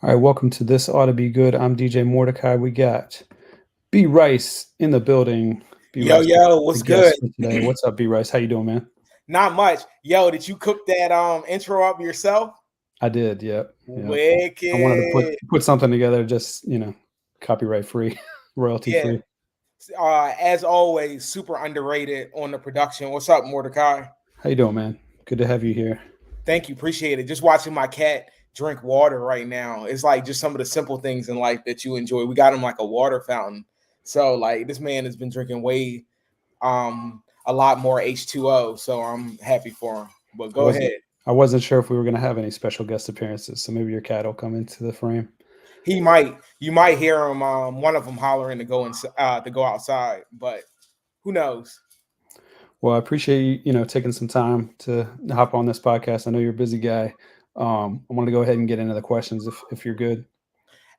All right, welcome to this Oughta Be Good. I'm DJ Mordecai. We got B Rice in the building. B Yo, Rice, yo, the what's good? guest for today. What's up, B Rice? How you doing, man? Not much. Yo, did you cook that intro up yourself? I did. Yep, yep. I wanted to put Wicked. put something together, just copyright free, royalty Yeah. free. As always, super underrated on the production. What's up, Mordecai? How you doing, man? Good to have you here. Thank you. Appreciate it. Just watching my cat drink water right now. It's like just some of the simple things in life that you enjoy. We got him like a water fountain. So like this man has been drinking way a lot more H2O. So I'm happy for him. But I go wasn't ahead. I wasn't sure if we were gonna have any special guest appearances, so maybe your cat will come into the frame. He might. You might hear him. One of them hollering to go outside, but who knows? Well, I appreciate you taking some time to hop on this podcast. I know you're a busy guy. I want to go ahead and get into the questions if you're good.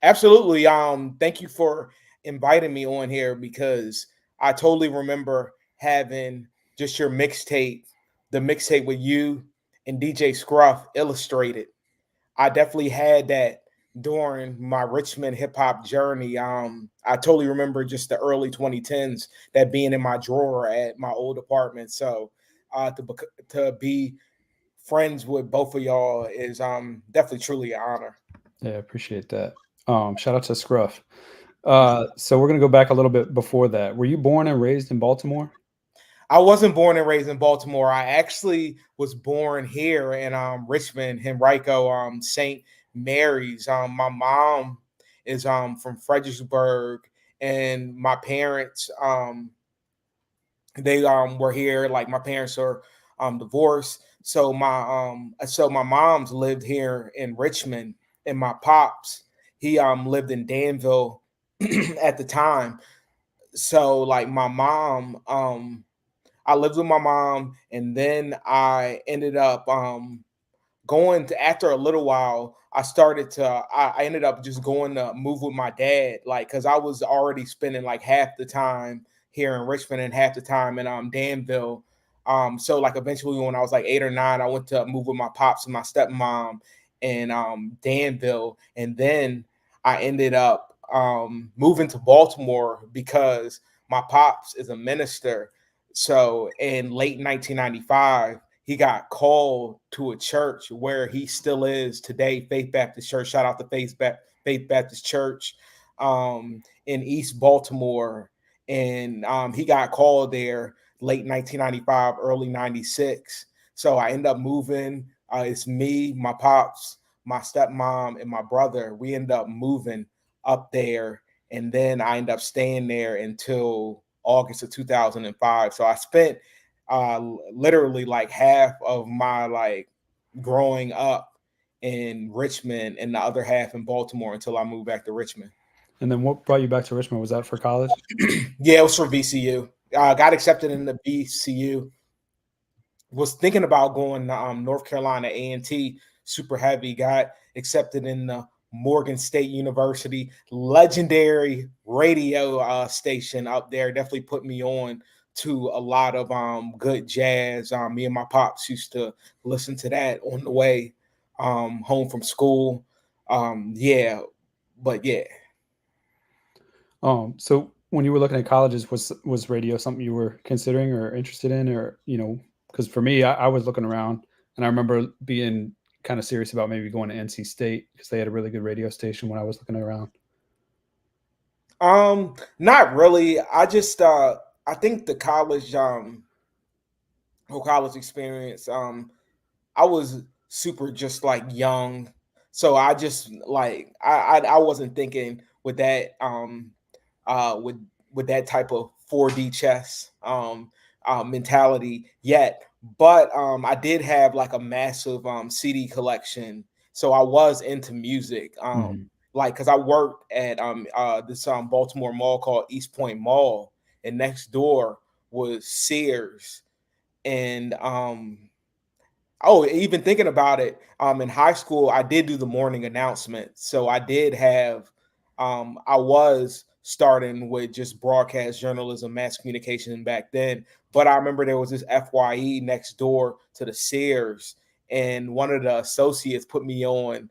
Absolutely. Thank you for inviting me on here because I totally remember having just your mixtape, the mixtape with you and DJ Scruff illustrated. I definitely had that during my Richmond hip hop journey. I totally remember just the early 2010s that being in my drawer at my old apartment. So to be friends with both of y'all is definitely truly an honor. Yeah, I appreciate that. Shout out to Scruff. So we're gonna go back a little bit before that. Were you born and raised in Baltimore? I wasn't born and raised in Baltimore. I actually was born here in Richmond, Henrico, St. Mary's. My mom is from Fredericksburg, and my parents they were here. Like my parents are divorced, so my mom's lived here in Richmond, and my pops he lived in Danville at the time. So like my mom I lived with my mom, and then I ended up going to after a little while. I ended up just going to move with my dad, like because I was already spending like half the time here in Richmond and half the time in Danville. So like eventually when I was like 8 or 9, I went to move with my pops and my stepmom in Danville, and then I ended up moving to Baltimore because my pops is a minister. So in late 1995, he got called to a church where he still is today, Faith Baptist Church. Shout out to Faith Baptist Church in East Baltimore. And he got called there late 1995, early 96. So I end up moving. It's me, my pops, my stepmom, and my brother. We end up moving up there. And then I end up staying there until August of 2005. So I spent uh literally like half of my like growing up in Richmond and the other half in Baltimore until I moved back to Richmond. And then what brought you back to Richmond? Was that for college? Yeah, it was for VCU. Got accepted in the VCU. Was thinking about going to North Carolina A&T, super heavy. Got accepted in the Morgan State University, legendary radio station up there. Definitely put me on to a lot of good jazz. Me and my pops used to listen to that on the way home from school. Yeah, but yeah. So when you were looking at colleges, was radio something you were considering or interested in, or because for me, I was looking around, and I remember being kind of serious about maybe going to NC State because they had a really good radio station when I was looking around. Not really. I think the whole college experience. I was super just like young, so I just like I wasn't thinking with that uh with with that type of 4D chess mentality yet. But I did have like a massive CD collection, so I was into music. Mhm. Like because I worked at this Baltimore mall called East Point Mall, and next door was Sears, and oh, even thinking about it, in high school, I did do the morning announcement. So I did have, I was starting with just broadcast journalism, mass communication back then. But I remember there was this FYE next door to the Sears, and one of the associates put me on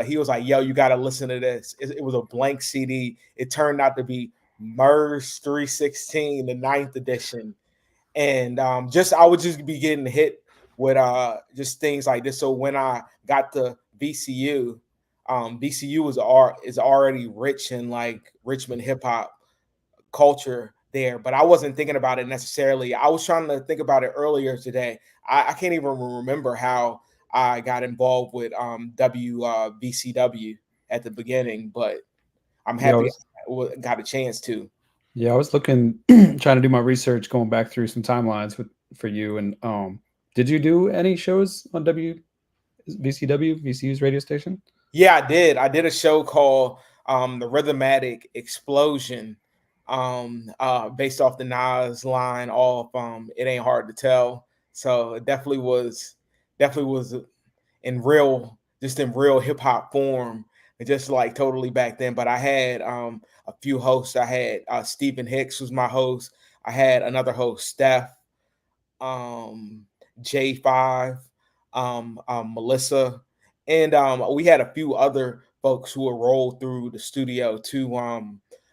he was like, yo, you got to listen to this. It was a blank CD. It turned out to be MERS 316, the 9th edition. And I would just be getting hit with just things like this. So when I got to VCU, VCU is already rich in like Richmond hip hop culture there, but I wasn't thinking about it necessarily. I was trying to think about it earlier today. I can't even remember how I got involved with WVCW at the beginning, but I'm Yeah, happy I got a chance to. I was looking, trying to do my research, going back through some timelines for you. And did you do any shows on WVCW, VCU's radio station? Yeah, I did. I did a show called The Rhythmatic Explosion, based off the Nas line off It Ain't Hard to Tell. So it definitely was in real, just in real hip hop form, just like totally back then. But I had a few hosts. I had Stephen Hicks was my host. I had another host, Steph, um, J5, Melissa, and we had a few other folks who would roll through the studio too.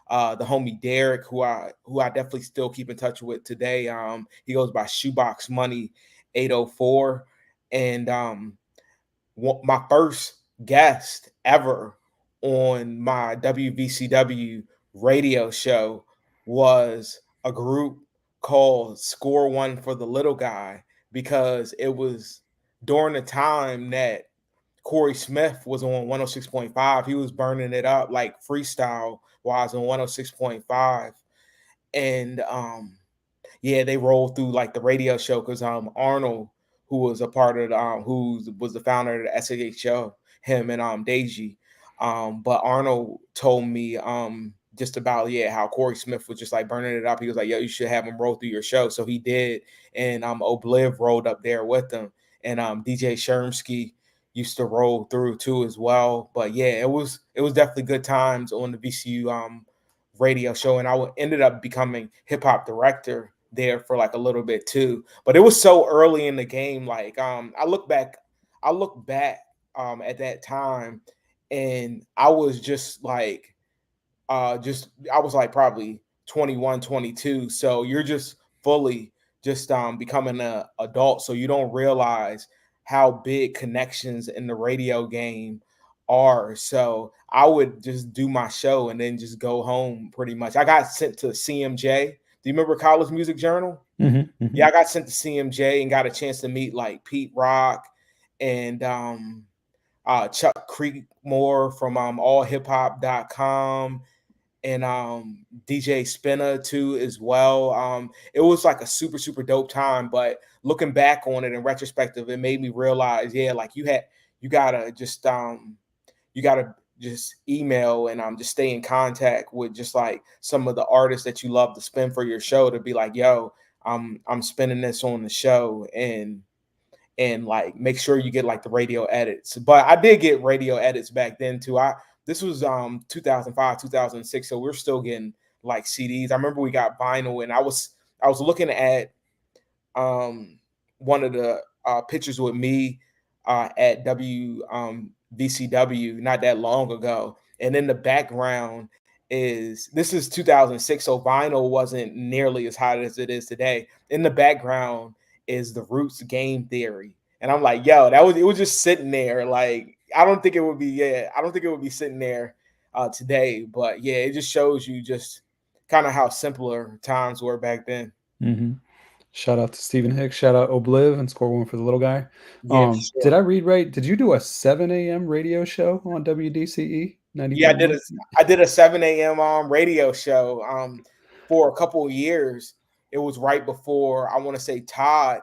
The homie Derek, who I definitely still keep in touch with today. He goes by Shoebox Money 804, and my first guest ever on my WVCW radio show was a group called Score One for the Little Guy, because it was during the time that Corey Smith was on 106.5. He was burning it up like freestyle wise on 106.5. And yeah, they rolled through like the radio show because Arnold, who was a part of who was the founder of the SHO, him and Deji. But Arnold told me just about how Corey Smith was just like burning it up. He was like, yo, you should have him roll through your show. So he did, and Obliv rolled up there with him, and DJ Shermsky used to roll through too as well. But yeah, it was definitely good times on the VCU radio show, and I ended up becoming hip hop director there for like a little bit too. But it was so early in the game. Like I look back at that time, and I was just like I was like probably 21, 22. So you're just fully just becoming an adult, so you don't realize how big connections in the radio game are. So I would just do my show and then just go home pretty much. I got sent to CMJ. Do you remember College Music Journal? Mm-hmm, mm-hmm. Yeah, I got sent to CMJ and got a chance to meet like Pete Rock and Chuck Creekmore from allhiphop.com, and DJ Spinner too as well. It was like a super, super dope time. But looking back on it in retrospective, it made me realize, like you gotta just email and just stay in contact with just like some of the artists that you love to spin for your show, to be like, yo, I'm spinning this on the show, and like make sure you get like the radio edits. But I did get radio edits back then too. This was 2005, 2006, so we're still getting like CDs. I remember we got vinyl, and I was looking at one of the pictures with me at VCW not that long ago, and in the background this is 2006, so vinyl wasn't nearly as hot as it is today. In the background is the Roots Game Theory, and I'm like, yo, it was just sitting there. Like I don't think it would be sitting there today, but yeah, it just shows you just kind of how simpler times were back then. Mm-hmm. Shout out to Stephen Hicks. Shout out Obliv and Score One for the Little Guy. Yeah, Did sure. I read right? Did you do a 7 a.m. radio show on WDCE Yeah, 90.1? I did a 7 a.m. Radio show for a couple of years. It was right before, I want to say Todd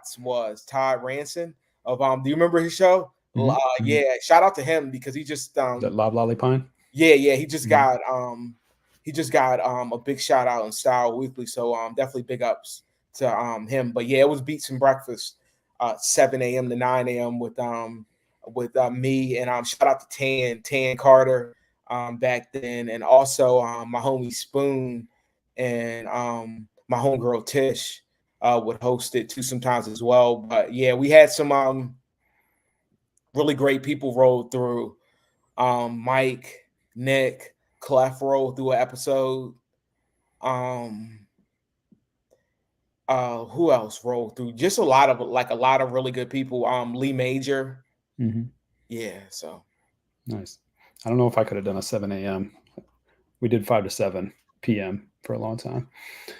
Ranson of do you remember his show? Mm-hmm, mm-hmm. Yeah, shout out to him because he just That Lob Lollipine? yeah, he just Mm-hmm. got a big shout out in Style Weekly. So definitely big ups to him. But yeah, it was Beats and Breakfast 7 a.m. to 9 a.m. with me, and shout out to Tan Carter back then, and also my homie Spoon and my homegirl Tish would host it too sometimes as well. But yeah, we had some really great people roll through. Mike, Nick, Clef rolled through an episode. Who else rolled through? Just a lot of really good people. Lee Major. Mhm. Yeah, so Nice. I don't know if I could have done a 7 a.m. We did 5 to 7 p.m. for a long time.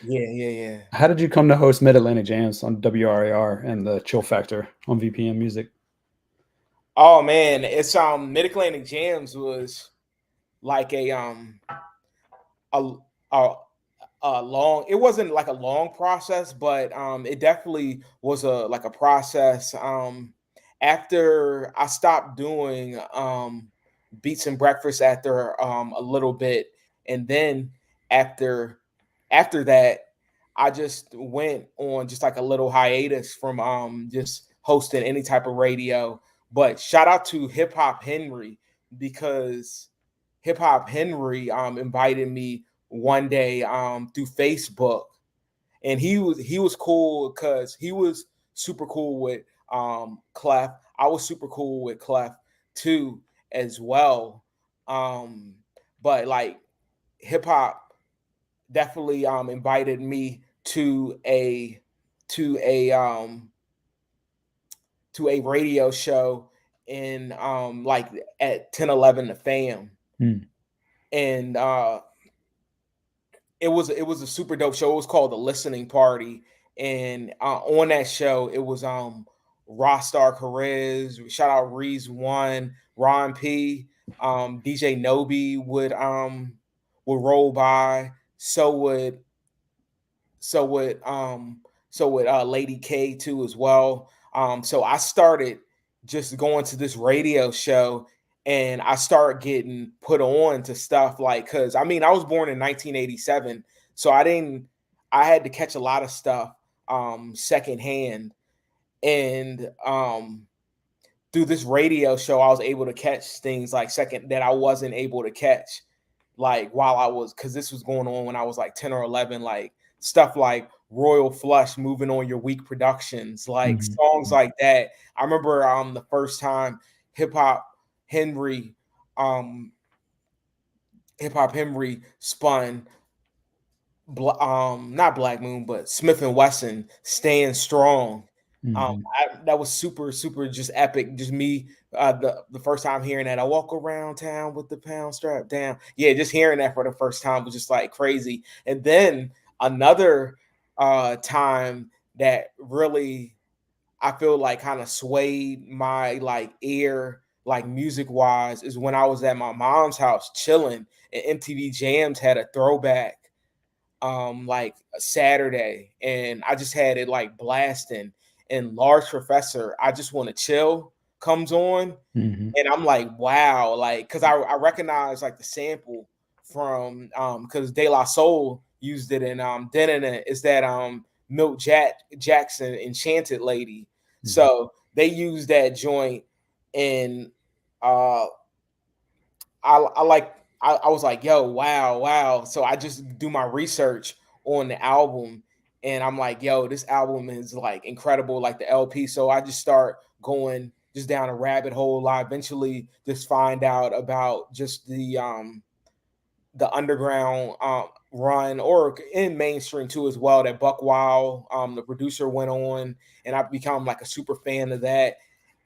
yeah. How did you come to host Mid Atlantic Jams on WRIR and the Chill Factor on VPN Music? Oh man, it's Mid Atlantic Jams was like a a long, it wasn't like a long process, but it definitely was a process. After I stopped doing beats and breakfast after a little bit, and then after after that I just went on just like a little hiatus from just hosting any type of radio. But shout out to Hip Hop Henry, because Hip Hop Henry invited me one day through Facebook, and he was cool because he was super cool with Clef. I was super cool with Clef too as well. Um, but like hip hop definitely invited me to a to a radio show in like at 1011 the fam. Hmm. And it was a super dope show. It was called The Listening Party, and on that show it was Rostar Perez, shout out Reese One, Ron P, DJ Nobi would roll by. So would Lady K too as well. So I started just going to this radio show, and I started getting put on to stuff like, because I mean I was born in 1987, so I had to catch a lot of stuff secondhand, and through this radio show I was able to catch things like second that I wasn't able to catch like while I was, because this was going on when I was like 10 or 11, like stuff like Royal Flush, Moving on Your Week Productions, like Mhm. songs like that. I remember the first time Hip Hop Henry um Hip Hop Henry spun not Black Moon, but Smith and Wesson, Staying Strong. Mhm. That was super super just epic. Just me, the first time hearing that. I walk around town with the pound strapped down. Yeah, just hearing that for the first time was just like crazy. And then another time that really I feel like kind of swayed my like ear, like music wise, is when I was at my mom's house chilling, and MTV Jams had a throwback like a Saturday, and I just had it like blasting, and Large Professor, I Just Want to Chill comes on, Mhm. and I'm like, wow, like because I recognize like the sample from because De La Soul used it, and then in it is that Jackson Enchanted Lady. Mhm. So they used that joint, and uh I like I was like, yo, wow. So I just do my research on the album, and I'm like, yo, this album is like incredible, like the LP. So I just start going just down a rabbit hole. I eventually just find out about just the underground run, or in mainstream too as well, that Buck Wild, the producer, went on, and I've become like a super fan of that.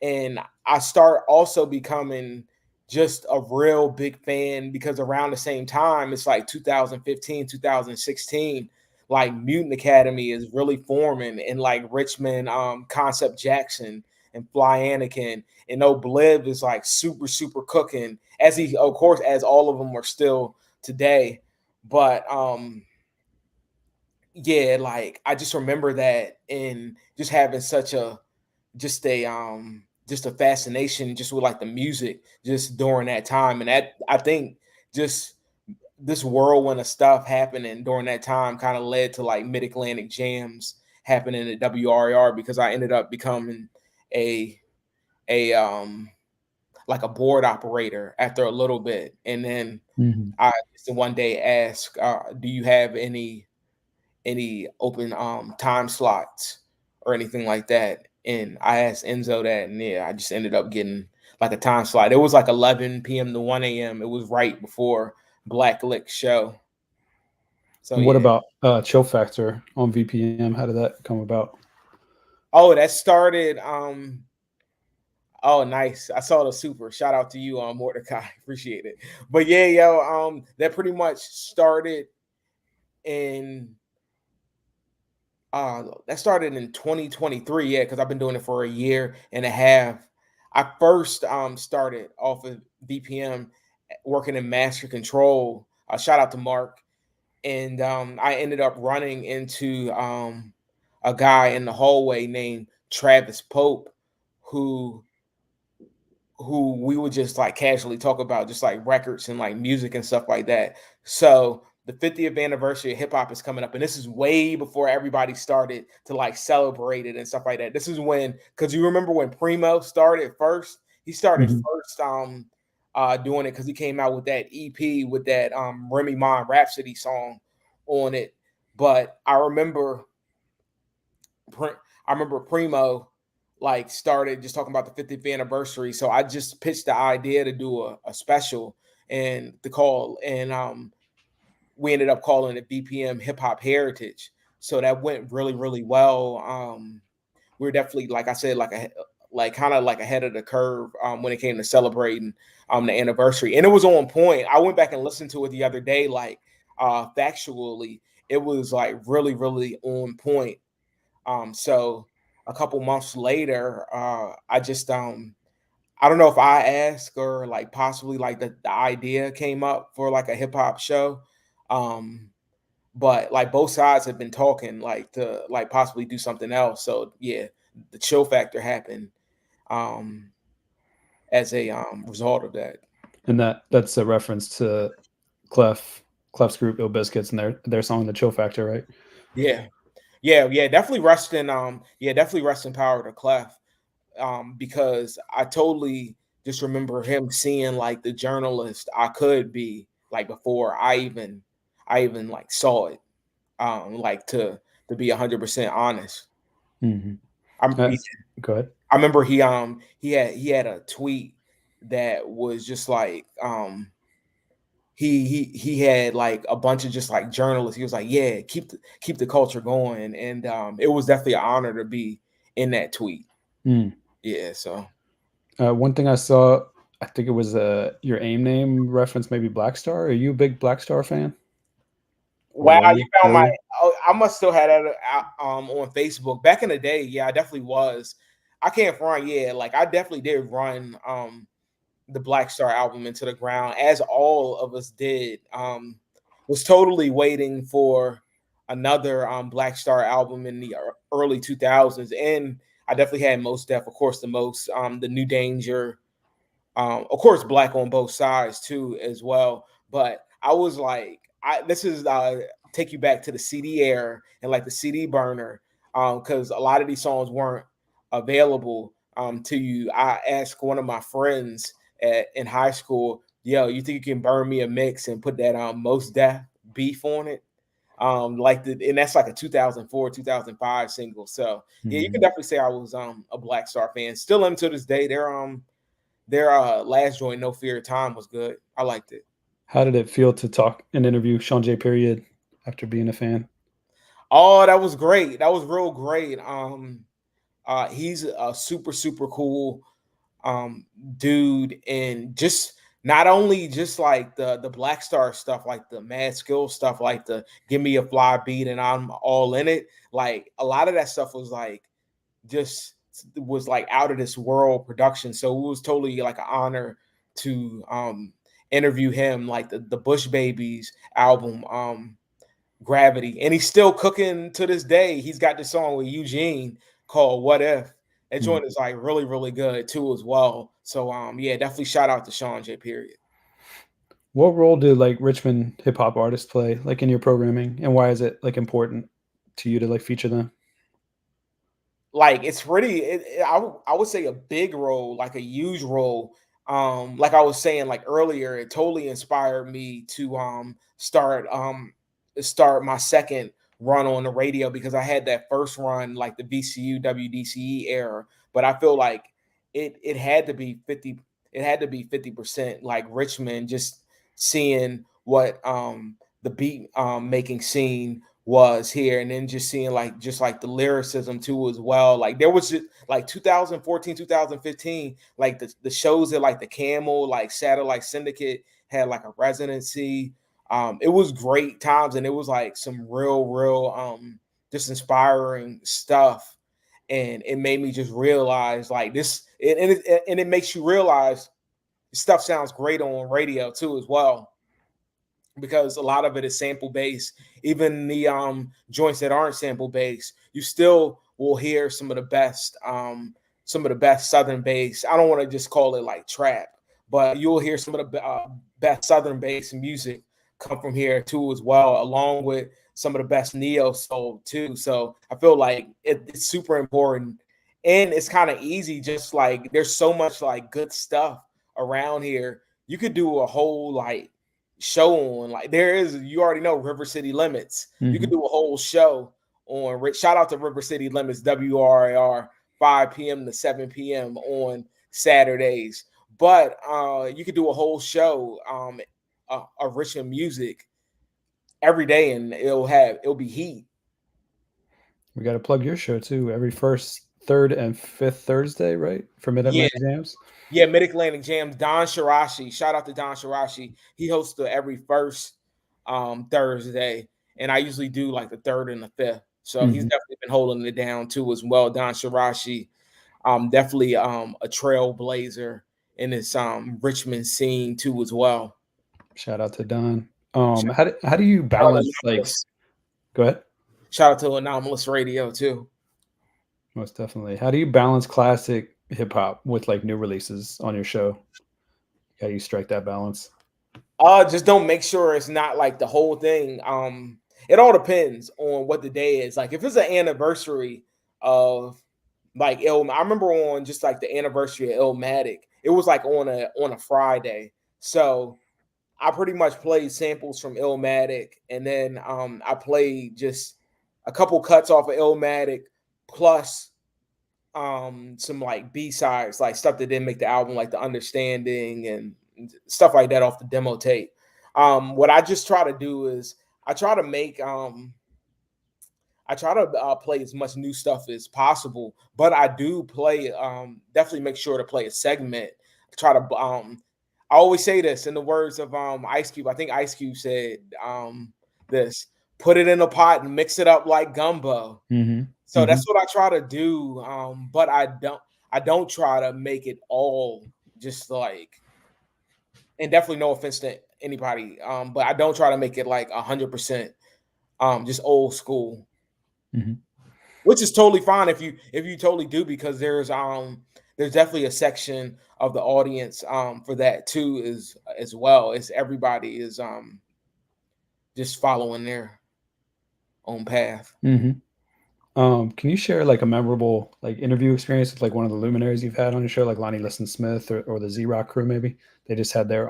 And I start also becoming just a real big fan because around the same time, it's like 2015, 2016, like Mutant Academy is really forming in like Richmond, Concept Jackson and Fly Anakin, and Obliv is like super, super cooking, as he, of course, as all of them are still today. But yeah, like I just remember that, and just having such a just a fascination just with like the music just during that time. And that, I think, just this whirlwind of stuff happening during that time kind of led to like Mid Atlantic Jams happening at WRIR, because I ended up becoming a a like a board operator after a little bit. And then Mhm. I just one day asked, do you have any open time slots or anything like that? And I asked Enzo that, and yeah, I just ended up getting like a time slot. It was like 11 p.m. to 1 a.m. It was right before Black Lick show. So And what yeah. about Chill Factor on VPM? How did that come about? Oh, that started. Oh, nice. I saw the super. Shout out to you on Mordecai. Appreciate it. But yeah, yo, that pretty much started in that started in 2023, yeah, because I've been doing it for a year and a half. I first started off of VPM working in master control. Shout out to Mark. And I ended up running into a guy in the hallway named Travis Pope, who we would just like casually talk about just like records and like music and stuff like that. So the 50th anniversary of hip hop is coming up, and this is way before everybody started to like celebrate it and stuff like that. This is when, because you remember when Primo started first, he started Mhm. first doing it because he came out with that EP with that Remy Ma Rhapsody song on it. But I remember Primo like started just talking about the 50th anniversary. So I just pitched the idea to do a special and the call, and we ended up calling it BPM Hip Hop Heritage. So that went really, really well. We were definitely, like I said, like kind of like ahead of the curve when it came to celebrating the anniversary, and it was on point. I went back and listened to it the other day, like factually, it was like really, really on point. So a couple months later, I just I don't know if I asked or like possibly like the idea came up for like a hip hop show. Um, but like both sides have been talking like to like possibly do something else. So yeah, the chill factor happened um as a result of that. And that's a reference to Clef's group Ill Biscuits and their song The Chill Factor, right? Yeah. Yeah, definitely rest in definitely rest in power to Clef. Because I totally just remember him seeing like the journalist I could be like before I even like saw it. Like to be 100% honest. Mhm. I'm Go ahead. I remember he had a tweet that was just like he had like a bunch of just like journalists. He was like, yeah, keep the culture going, and it was definitely an honor to be in that tweet. Mm. Yeah, so One thing I saw, I think it was your AIM name reference, maybe Black Star. Are you a big Black Star fan, or wow, were you you found my. earlier? Oh, I must still have that on Facebook back in the day. Yeah, I definitely was. I can't front. Yeah, like I definitely did run the Black Star album into the ground, as all of us did. Was totally waiting for another Black Star album in the early 2000s, and I definitely had Most Def, of course, the New Danger, of course, Black on both sides too, as well. But I was like, this is take you back to the CD era and like the CD burner, because a lot of these songs weren't available to you. I asked one of my friends in high school, "Yo, you think you can burn me a mix and put that Most Def Beef on it?" And that's like a 2004 2005 single. So yeah, you can Mhm. definitely say I was a Black Star fan. Still am to this day. Their last joint, No Fear of Time, was good. I liked it. How did it feel to talk and interview Sean J. Period after being a fan? Oh, that was great. That was real great. He's a super, super cool dude, and just not only just like the Black Star stuff, like the Mad Skill stuff, like the Give Me a Fly Beat and I'm all in it. Like a lot of that stuff was like just was like out of this world production. So it was totally like an honor to interview him, like the Bush Babies album, Gravity. And he's still cooking to this day. He's got this song with Eugene called What If. That Mm. joint is like really, really good too as well. So yeah, definitely shout out to Sean J. Period. What role do like Richmond hip hop artists play like in your programming, and why is it like important to you to like feature them? Like it's really I would say a big role, like a huge role. Like I was saying like earlier, it totally inspired me to start my second run on the radio because I had that first run, like the VCU WDCE era. But I feel like it had to be 50. It had to be 50%. Like Richmond, just seeing what the beat making scene was here, and then just seeing like the lyricism too as well. Like there was just like 2014, 2015, like the shows that like the Camel, like Satellite Syndicate had like a residency. It was great times, and it was like some real just inspiring stuff. And it made me just realize like this, and it makes you realize stuff sounds great on radio too as well, because a lot of it is sample based. Even the joints that aren't sample based, you still will hear some of the best Southern bass. I don't want to just call it like trap, but you'll hear some of the best Southern bass music come from here too as well, along with some of the best neo soul too. So I feel like it's super important, and it's kind of easy. Just like there's so much like good stuff around here. You could do a whole like show on, like there is, you already know, River City Limits. You could do a whole show on, shout out to River City Limits, WRIR, 5 p.m. to 7 p.m. on Saturdays. But you could do a whole show of Richmond music every day, and it'll be heat. We got to plug your show too. Every first, third, and fifth Thursday, right? For Mid Yeah. Atlantic Jams. Yeah, Mid Atlantic Jams. Don Shirashi. Shout out to Don Shirashi. He hosts every first Thursday, and I usually do like the third and the fifth. So he's definitely been holding it down too as well. Don Shirashi, definitely a trailblazer in this Richmond scene too as well. Shout out to Don. How do you balance like? Go ahead. Shout out to Anomalous Radio too. Most definitely. How do you balance classic hip hop with like new releases on your show? How do you strike that balance? Just don't make sure it's not like the whole thing. It all depends on what the day is. Like if it's an anniversary of like I remember on just like the anniversary of Illmatic, it was like on a Friday. So I pretty much played samples from Illmatic, and then I played just a couple cuts off of Illmatic plus some like B-sides, like stuff that didn't make the album, like The Understanding and stuff like that off the demo tape. What I just try to do is I try to make play as much new stuff as possible, but I do play definitely make sure to play a segment. Try to I always say this in the words of Ice Cube. I think Ice Cube said this: put it in a pot and mix it up like gumbo. So that's what I try to do. But I don't try to make it all just like, and definitely no offense to anybody, but I don't try to make it like 100% just old school. Which is totally fine if you totally do, because there's definitely a section of the audience for that too as well, as everybody is just following their own path. Can you share like a memorable like interview experience with like one of the luminaries you've had on your show, like Lonnie Liston Smith or the Z-Rock crew? Maybe they just had their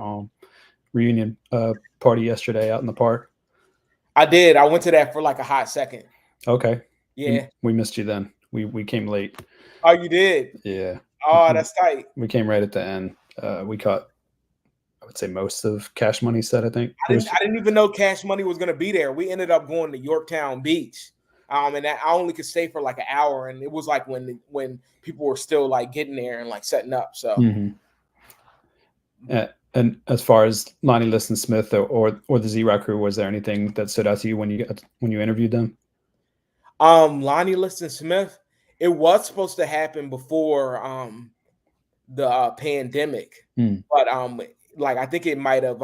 reunion party yesterday out in the park. I did. I went to that for like a hot second. Okay. Yeah. We missed you then. We came late. Oh, you did? Yeah. Oh, that's tight. We came right at the end. We caught, I would say, most of Cash Money's set, I think. I didn't even know Cash Money was going to be there. We ended up going to Yorktown Beach. And I only could stay for like an hour, and it was like when people were still like getting there and like setting up. So, and as far as Lonnie Liston Smith or the Z-Rock crew, was there anything that stood out to you when you interviewed them? Lonnie Liston Smith, it was supposed to happen before the pandemic, but like I think it might have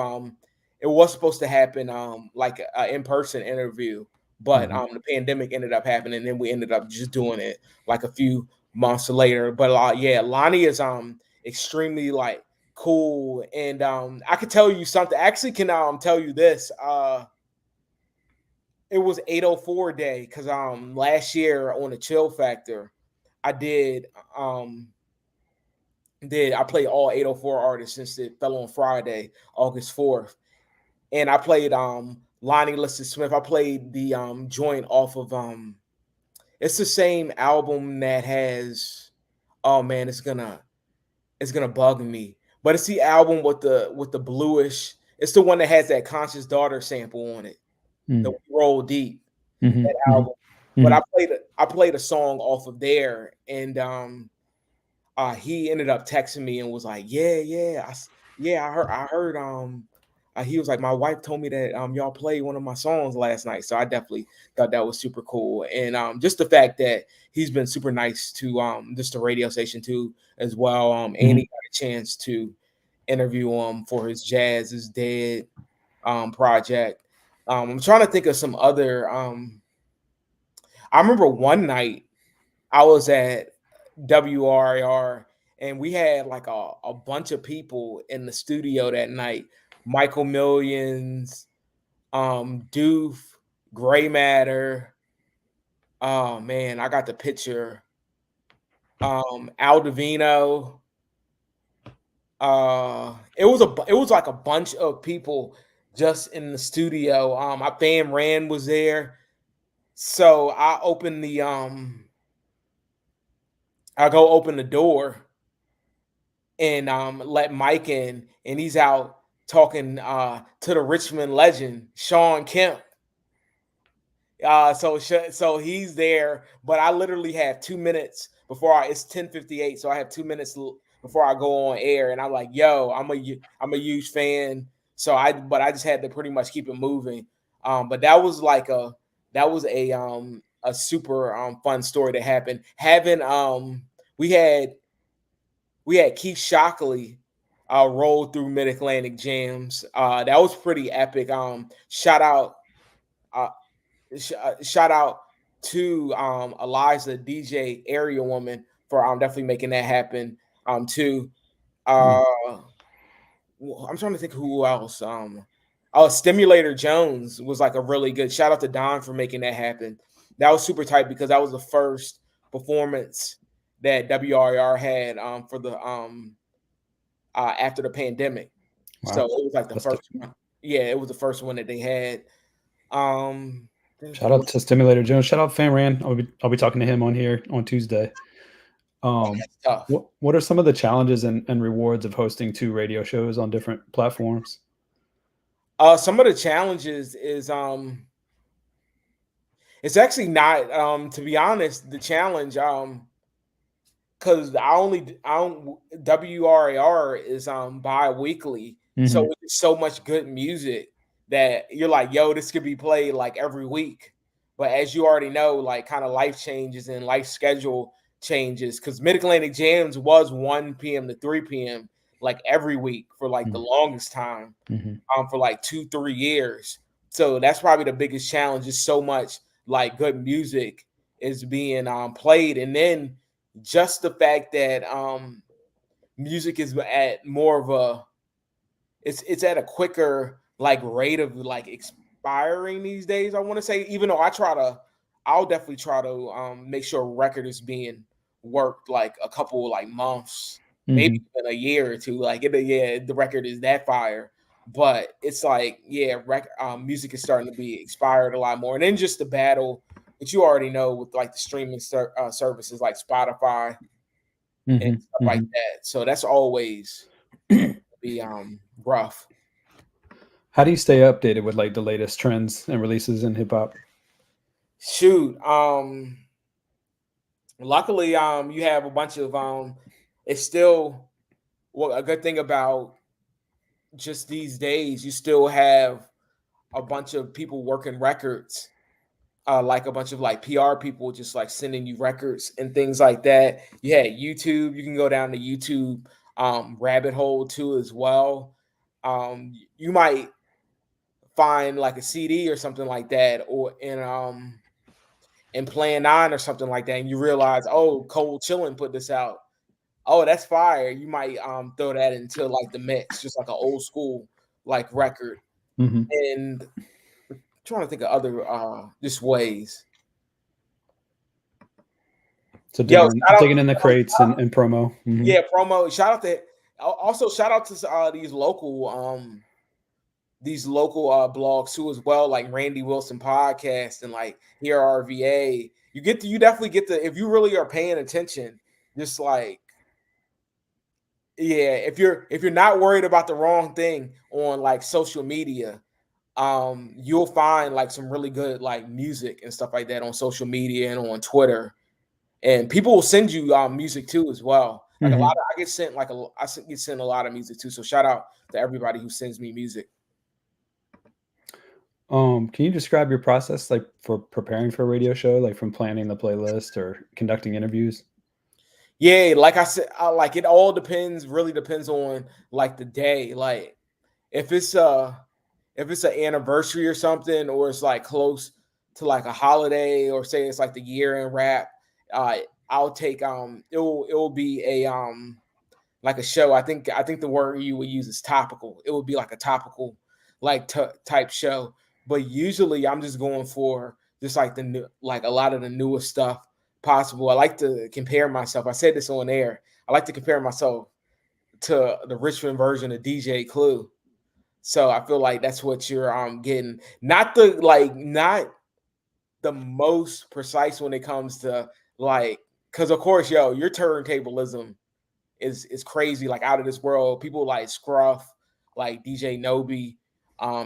it was supposed to happen like an in-person interview. But the pandemic ended up happening, and then we ended up just doing it like a few months later. But yeah, Lonnie is extremely like cool, and I could tell you something. I actually can tell you this. It was 804 day because last year on the Chill Factor, I did I played all 804 artists since it fell on Friday, August 4th. And I played Lonnie Liston Smith. I played the joint off of it's the same album that has, oh man, it's gonna bug me. But it's the album with the bluish. It's the one that has that Conscious Daughter sample on it. The Mm. Roll Deep, that Mm-hmm. album. Mm-hmm. But Mm-hmm. I played a song off of there, and he ended up texting me and was like, "Yeah, yeah, yeah, I heard." He was like, "My wife told me that y'all played one of my songs last night," so I definitely thought that was super cool, and just the fact that he's been super nice to just the radio station too as well. And Mm-hmm. he got a chance to interview him for his Jazz is Dead project. I'm trying to think of some other. I remember one night I was at WRIR and we had like a bunch of people in the studio that night. Michael Millions, Doof, Graymatter. Oh man, I got the picture. Al Davino. It was like a bunch of people just in the studio. My fam Rand was there. So I go open the door and let Mike in, and he's out talking to the Richmond legend, Sean Kemp. So he's there, but I literally have 2 minutes before it's 10:58, so I have 2 minutes before I go on air, and I'm like, "Yo, I'm a huge fan." But I just had to pretty much keep it moving. But that was a super fun story to happen. Having we had we had Keith Shockley roll through Mid Atlantic Jams. That was pretty epic. Uh, shout out to Eliza DJ Area Woman for definitely making that happen. Too. Uh, I'm trying to think who else. Oh, Stimulator Jones was like a really good shout out to Don for making that happen. That was super tight because that was the first performance that WRIR had for the after the pandemic. So Wow. it was like the That's first dope. one. Yeah, it was the first one that they had. Um, Shout out to Stimulator Jones. Shout out Fan Ran. I'll be talking to him on here on Tuesday. that's tough. What are some of the challenges and rewards of hosting two radio shows on different platforms? Some of the challenges is it's actually not to be honest, the challenge because I don't WRAR is bi-weekly, so Mm-hmm. it's so much good music that you're like, yo, this could be played like every week. But as you already know, like kind of life changes and life schedule changes because Mid Atlantic Jams was 1 p.m. to 3 p.m. like every week for like the longest time, Mm-hmm. for like 2-3 years. So that's probably the biggest challenge. Is so much like good music is being played, and then just the fact that music is at more of a it's at a quicker like rate of like expiring these days. I want to say, even though I'll definitely try to make sure a record is being worked like a couple like months, maybe Mm-hmm. even a year or two. Like yeah, the record is that fire. But it's like, yeah, music is starting to be expired a lot more, and then just the battle that you already know with like the streaming services like Spotify and stuff like Mm-hmm. that. So that's always Mm-hmm. be rough. How do you stay updated with like the latest trends and releases in hip hop? Shoot, luckily you have a bunch of it's still well, a good thing about just these days, you still have a bunch of people working records, like a bunch of like PR people just like sending you records and things like that. You had YouTube, you can go down the YouTube rabbit hole too as well. You might find like a CD or something like that, or in Plan 9 or something like that, and you realize, oh, Cold Chillin' put this out. Oh, that's fire. You might throw that into like the mix, just like an old school like record. Mm-hmm. And I'm trying to think of other just ways. So Yo, shout out digging in the crates and promo. Mm-hmm. yeah, promo. Shout out to also shout out to these local these local blogs too as well, like Randy Wilson podcast and like here RVA. You definitely get the, if you really are paying attention, just like, yeah, if you're not worried about the wrong thing on like social media, you'll find like some really good like music and stuff like that on social media and on Twitter. And people will send you music too as well. Like a lot of, I get sent like get sent a lot of music too. So shout out to everybody who sends me music. Can you describe your process like for preparing for a radio show, like from planning the playlist or conducting interviews? Yeah, like I said, like it all depends, really depends on like the day. Like if it's an anniversary or something, or it's like close to like a holiday, or say it's like the year end wrap, I'll take it will be a like a show. I think the word you would use is topical. It would be like a topical like type show. But usually I'm just going for just like the new, like a lot of the newest stuff possible. I like to compare myself. I said this on air. I like to compare myself to the Richmond version of DJ Clue. So I feel like that's what you're getting. Not the most precise when it comes to like, because of course, yo, your turntablism is crazy, like out of this world. People like Scruff, like DJ Nobi,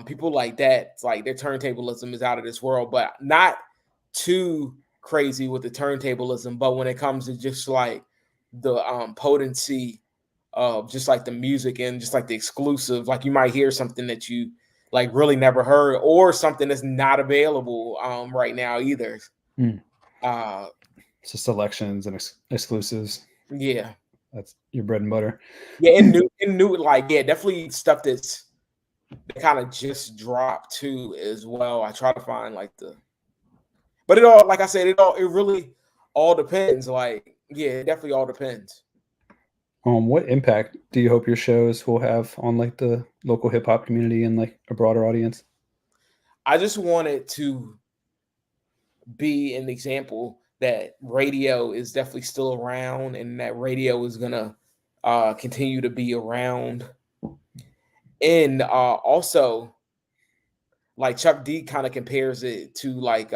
people like that. It's like their turntablism is out of this world, but not too crazy with the turntablism. But when it comes to just like the potency of just like the music and just like the exclusive, like you might hear something that you like really never heard, or something that's not available right now either. Uh So selections and exclusives. yeah. That's your bread and butter. Yeah, and new, like, yeah, definitely stuff that kind of just dropped too as well. I try to find like but it all, like I said, it really all depends. Like, yeah, it definitely all depends. What impact do you hope your shows will have on like the local hip hop community and like a broader audience? I just wanted to be an example that radio is definitely still around, and that radio is gonna continue to be around. And also, like Chuck D kind of compares it to like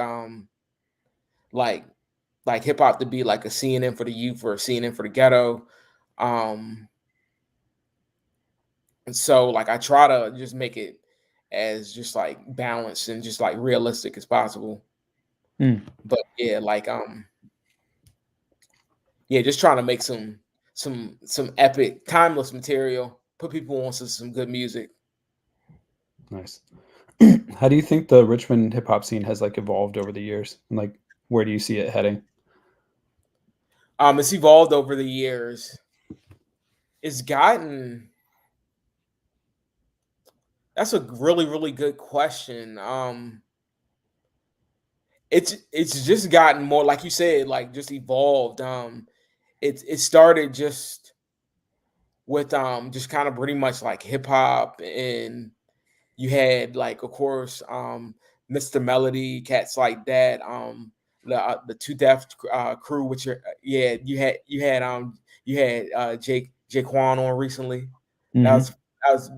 hip hop to be like a CNN for the youth or a CNN for the ghetto. Um, and so like I try to just make it as just like balanced and just like realistic as possible. But yeah, like yeah, just trying to make some epic, timeless material, put people on some good music. Nice. How do you think the Richmond hip hop scene has like evolved over the years? And like where do you see it heading? It's evolved over the years. It's gotten That's a really, really good question. It's just gotten more, like you said, like just evolved. It started just with just kind of pretty much like hip hop, and you had like of course Mr. Melody, cats like that, the Two Deaf crew, which are yeah, you had Jake Jaquan on recently. That was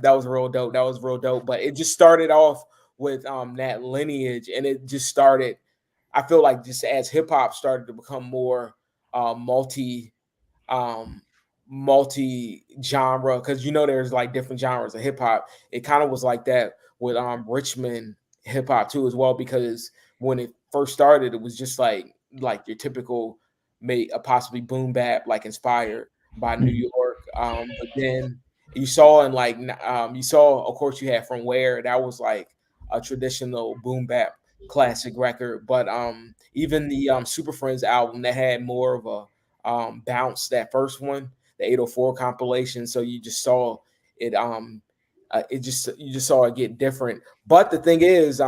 that was real dope. That was real dope. But it just started off with that lineage, and it just started. I feel like just as hip hop started to become more multi um multi genre, because you know there's like different genres of hip hop. It kind of was like that with Richmond hip hop too as well, because when it first started it was just like your typical possibly boom bap, like inspired by New York, but then you saw in like you saw, of course, you had From Where, that was like a traditional boom bap classic record. But even the Super Friends album, that had more of a bounce, that first one, the 804 compilation. So you just saw it you just saw it get different. But the thing is,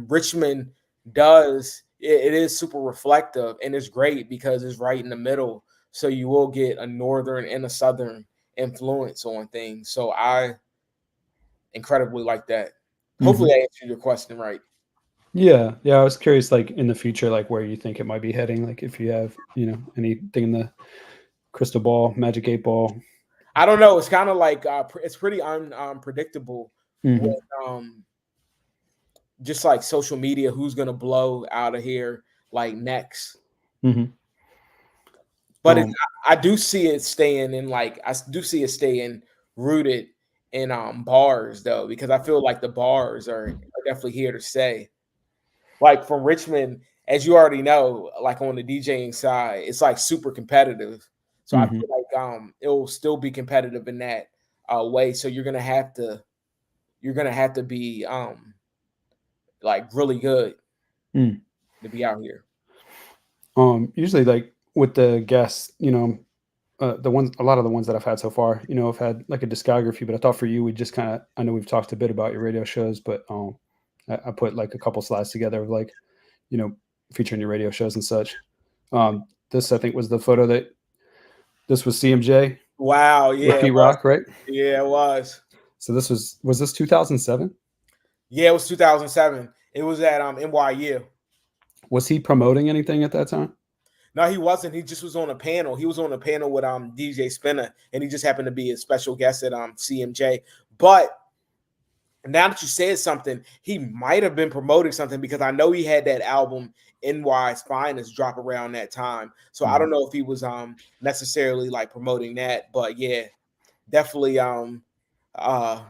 Richmond it is super reflective, and it's great because it's right in the middle, so you will get a northern and a southern influence on things. So I incredibly like that. Hopefully I answered your question right. Yeah, yeah. I was curious, like in the future, like where you think it might be heading. Like if you have, anything in the crystal ball, magic 8 ball. I don't know. It's kind of like it's pretty unpredictable Mm-hmm. with just like social media, who's gonna blow out of here like next. Mm-hmm. But I do see it staying in like I do see it staying rooted in bars though, because I feel like the bars are definitely here to stay. Like from Richmond, as you already know, like on the DJing side, it's like super competitive. So I Mm-hmm. feel like it will still be competitive in that way. So you're gonna have to be like really good Mm. to be out here. Usually, like with the guests, the ones, a lot of the ones that I've had so far, I've had like a discography, but I thought for you, we just kind of, I know we've talked a bit about your radio shows, but I put like a couple slides together of like, you know, featuring your radio shows and such. This I think was the photo that this was CMJ Wow, with yeah, it Pete was. Rock, right? Yeah, it was. So this was this 2007? Yeah, it was 2007. It was at NYU. Was he promoting anything at that time? No, he wasn't. He just was on a panel. He was on a panel with DJ Spinner, and he just happened to be a special guest at CMJ. But now that you said something, he might have been promoting something because I know he had that album NY's Finest drop around that time. So I Mhm. don't know if he was necessarily like promoting that, but yeah, definitely uh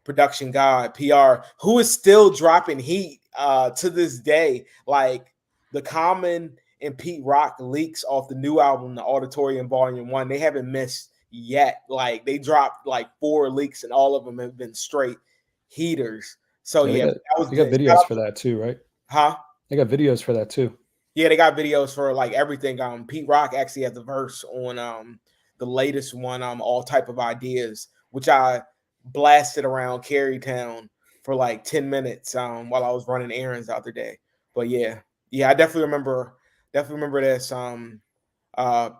production god PR who is still dropping heat to this day. Like the Common and Pete Rock leaks off the new album, The Auditorium Volume 1, they haven't missed yet. Like they dropped like 4 leaks and all of them have been straight heaters. So Yeah, yeah, that was they got the videos for that too, right? huh? They got videos for that too. Yeah, they got videos for like everything. Pete Rock actually has the verse on the latest one, All Type of Ideas, which I blasted around Carytown for like 10 minutes while I was running errands the other day. But yeah, I definitely remember this.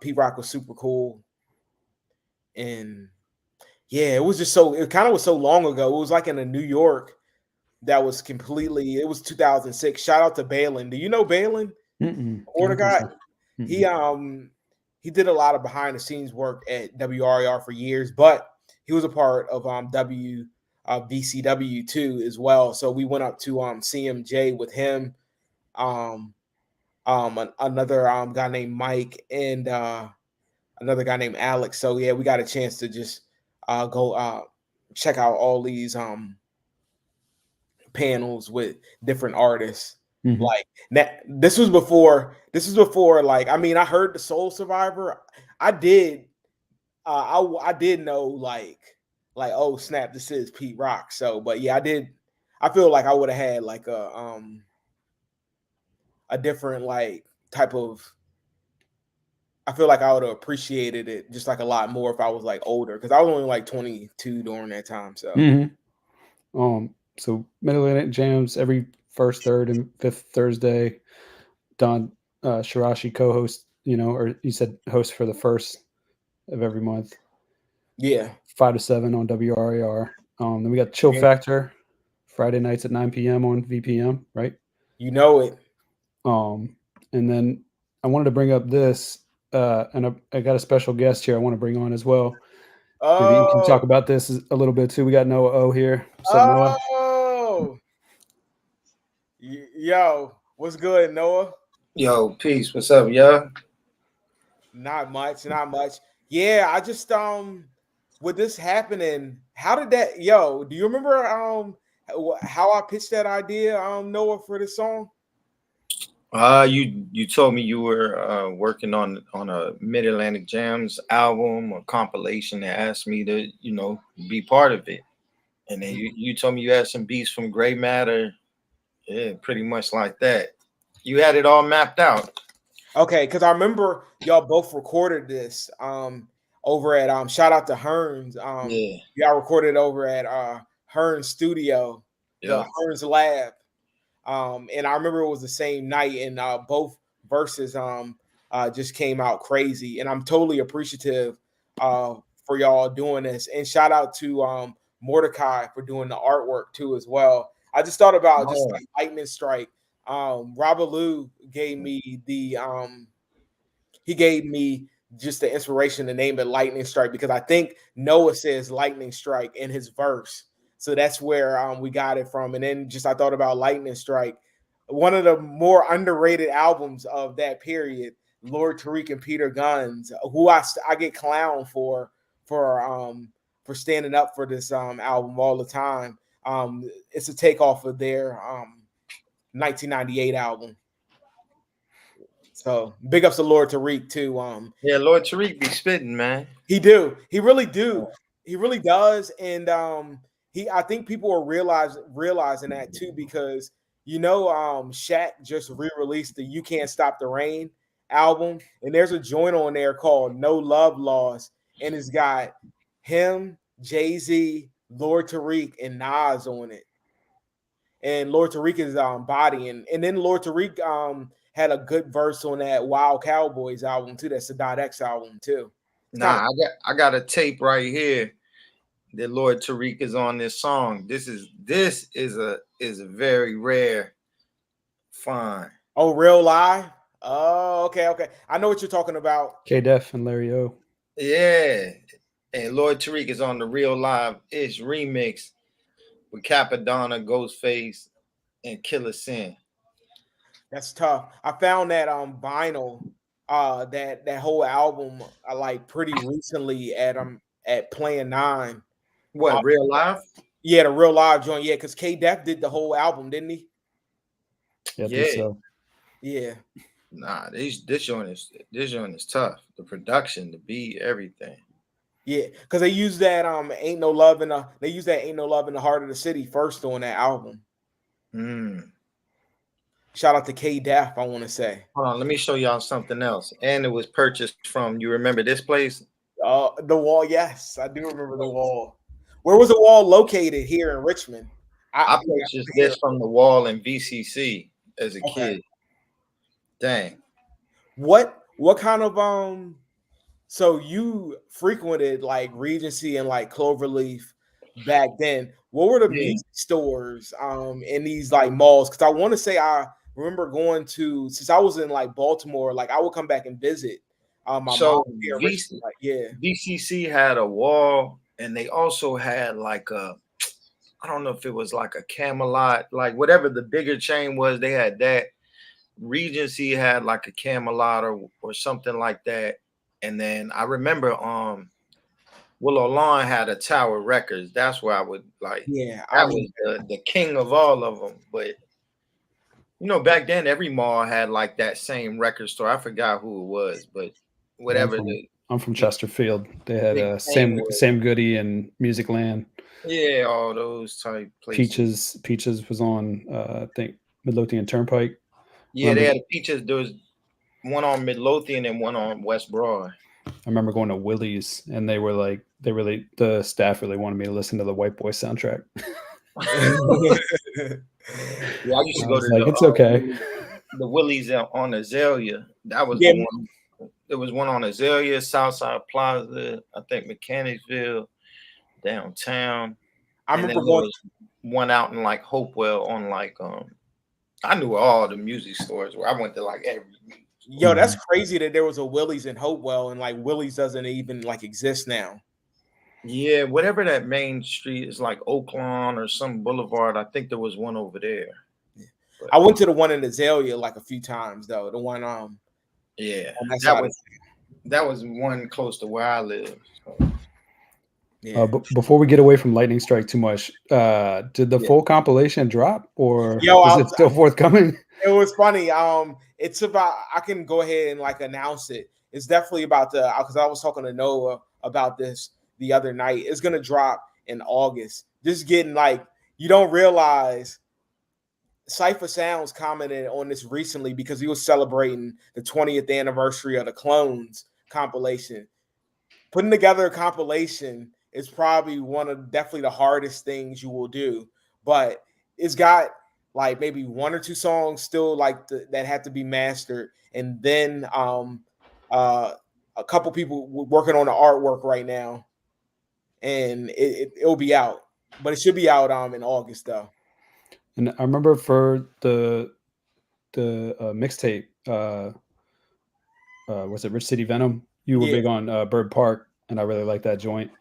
Pete Rock was super cool. And yeah, it kind of was so long ago. It was like in a New York that was completely, it was 2006. Shout out to Balin. Do you know Balin? Mm-mm. I Order don't think guy. so. He Mm-mm. he did a lot of behind the scenes work at WRIR for years, but he was a part of VCW too as well. So we went up to CMJ with him, um, another guy named Mike, and another guy named Alex. So yeah, we got a chance to just go check out all these panels with different artists. Mm-hmm. Like that, this was before like I mean I heard the Soul Survivor. I did I did know like oh snap, this is Pete Rock. So but yeah, I feel like I would have had like a different like type of, I feel like I would have appreciated it just like a lot more if I was like older, because I was only like 22 during that time. So Mm-hmm. So Middle Atlantic Jams every first, third, and fifth Thursday. Don Shirashi co-host, or you said host for the first of every month, yeah, 5 to 7 on WRIR. Then we got Chill man, Factor Friday nights at 9 p.m. on VPM, right? you know it. And then I wanted to bring up this, and I got a special guest here I want to bring on as well. Maybe you can Oh, talk about this a little bit too. We got Noah O here. What's up, Noah? oh, yo, what's good, Noah? Yo, peace. What's up, y'all? Not much, not much. Yeah, I just with this happening, how did that? Yo, do you remember how I pitched that idea, Noah, for this song? You told me you were working on a Mid Atlantic Jams album or compilation and asked me to, be part of it. And then you told me you had some beats from Graymatter. Yeah, pretty much like that. You had it all mapped out. Okay, because I remember y'all both recorded this over at shout out to Hearns. Yeah. Y'all recorded over at Hearns Studio, the Yeah. Hearns Lab. And I remember it was the same night, and both verses just came out crazy. And I'm totally appreciative for y'all doing this. And shout out to Mordecai for doing the artwork too as well. I just thought about just Oh, like lightning strike. Robalu gave me he gave me just the inspiration to name it lightning strike, because I think Noah says lightning strike in his verse. So that's where we got it from. And then just I thought about Lightning Strike, one of the more underrated albums of that period. Lord Tariq and Peter Guns, who I get clowned for standing up for this album all the time. It's a takeoff of their 1998 album. So big ups to Lord Tariq too. Yeah, Lord Tariq be spitting, man. He do. He really do. He really does. And I think people are realizing that too, because Shaq just re-released the You Can't Stop the Rain album, and there's a joint on there called No Love Lost, and it's got him, Jay-Z, Lord Tariq, and Nas on it. And Lord Tariq is bodying. And then Lord Tariq had a good verse on that Wild Cowboys album too, that Sadat X album too. Nah, I got a tape right here that Lord Tariq is on this song. This is a very rare find. Oh, real live? Oh, okay. I know what you're talking about. K-Def and Larry O. Yeah. And Lord Tariq is on the Real Live Ish remix with Capadonna, Ghostface, and Killer Sin. That's tough. I found that on vinyl, that whole album like pretty recently at Playing 9. What, Real Live? Yeah, the Real Live joint. Yeah, because K-Def did the whole album, didn't he? Yeah, I think so. Yeah. Nah, this joint is tough. The production, the beat, everything. Yeah, because they use that Ain't No Love in the Heart of the City first on that album. Shout out to K-Def, I want to say. Hold on, let me show y'all something else. And it was purchased from, you remember this place? The Wall, yes, I do remember the Wall. Where was the Wall located here in Richmond? I purchased this from the Wall in VCC as a kid. Dang. What kind of so you frequented like Regency and like Cloverleaf back then. What were the music stores in these like malls? Because I want to say I remember going to, since I was in like Baltimore, like I would come back and visit my mom here. VCC had a Wall, and they also had like I don't know if it was like a Camelot, like whatever the bigger chain was, they had that. Regency had like a Camelot or something like that. And then I remember Willow Lawn had a Tower Records. That's where I would like. Yeah, that was the king of all of them. But back then every mall had like that same record store. I forgot who it was, but whatever. I'm from Chesterfield. They had Sam Goody and Music Land. Yeah, all those type places. Peaches was on I think Midlothian Turnpike. Yeah, they had Peaches. There was one on Midlothian and one on West Broad. I remember going to Willie's, and the staff really wanted me to listen to the White Boy soundtrack. Yeah, I used to go to it's okay. The Willie's on Azalea. That was the one. There was one on Azalea, Southside Plaza, I think Mechanicsville, downtown. I remember going one out in like Hopewell on like I knew all the music stores where I went to like every. Yo, that's crazy that there was a Willie's in Hopewell, and like Willie's doesn't even like exist now. Yeah, whatever that main street is, like Oaklawn or some boulevard. I think there was one over there. But I went to the one in Azalea like a few times though. The one yeah, that was one close to where I live. So. Yeah. Before we get away from Lightning Strike too much, did the full compilation drop, or is it still forthcoming? It was funny. It's about, I can go ahead and like announce it. It's definitely about because I was talking to Noah about this the other night. It's gonna drop in August. Just getting like, you don't realize Cypher Sounds commented on this recently because he was celebrating the 20th anniversary of the Clones compilation. Putting together a compilation is probably definitely the hardest things you will do, but it's got like maybe one or two songs still like that have to be mastered, and then a couple people working on the artwork right now, and it'll be out, but it should be out in August though. And I remember for the mixtape, was it Rich City Venom? You were big on Bird Park, and I really like that joint.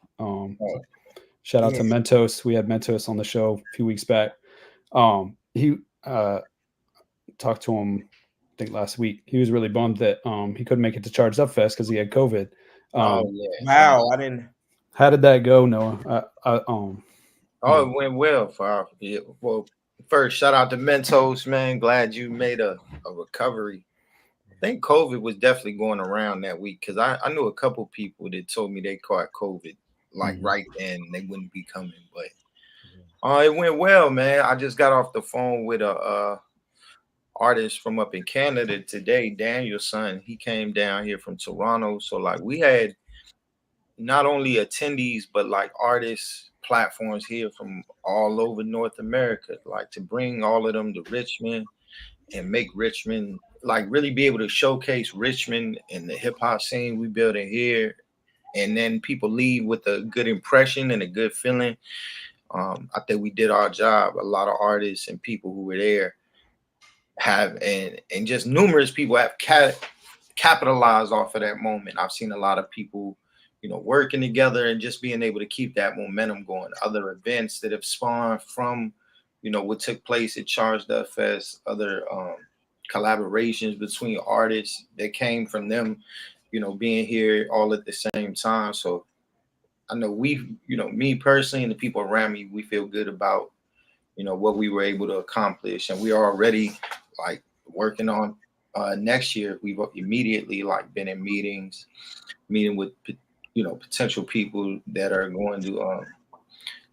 Shout out Yeah. to Mentos. We had Mentos on the show a few weeks back. He talked to him, I think last week. He was really bummed that he couldn't make it to Charged Up Fest because he had COVID. Oh yeah. Wow, I didn't. How did that go, Noah? Oh, it went well for our. Yeah, well, first shout out to Mentos, man. Glad you made a recovery. I think COVID was definitely going around that week because I knew a couple people that told me they caught COVID like Mhm. right then and they wouldn't be coming. But it went well, man. I just got off the phone with a artist from up in Canada today, Daniel's son. He came down here from Toronto. So like we had not only attendees but like artists platforms here from all over North America, like to bring all of them to Richmond and make Richmond like really be able to showcase Richmond and the hip hop scene we building here, and then people leave with a good impression and a good feeling. I think we did our job. A lot of artists and people who were there have and just numerous people have capitalized off of that moment. I've seen a lot of people, working together and just being able to keep that momentum going. Other events that have spawned from, what took place at Charged Up Fest, other collaborations between artists that came from them, being here all at the same time. So I know me personally and the people around me, we feel good about, what we were able to accomplish. And we are already like working on next year. We've immediately like been in meeting with potential people that are going to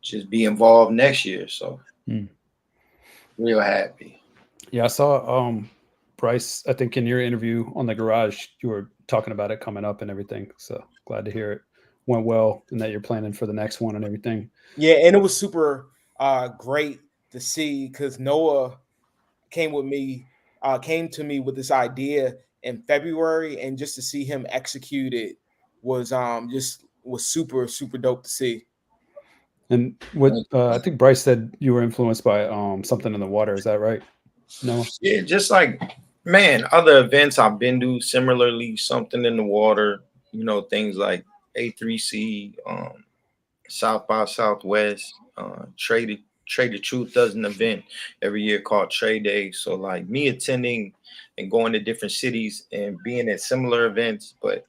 just be involved next year. So Mm. real happy. Yeah, I saw Bryce, I think in your interview on the garage, you were talking about it coming up and everything. So glad to hear it went well and that you're planning for the next one and everything. Yeah, and it was super great to see because Noah came to me with this idea in February, and just to see him execute it was super dope to see. And what I think Bryce said you were influenced by something in the water. Is that right? No. Yeah, just like man, other events I've been to similarly, something in the water, things like A3C, South by Southwest, Trade the Truth does an event every year called Trade Day. So like me attending and going to different cities and being at similar events, but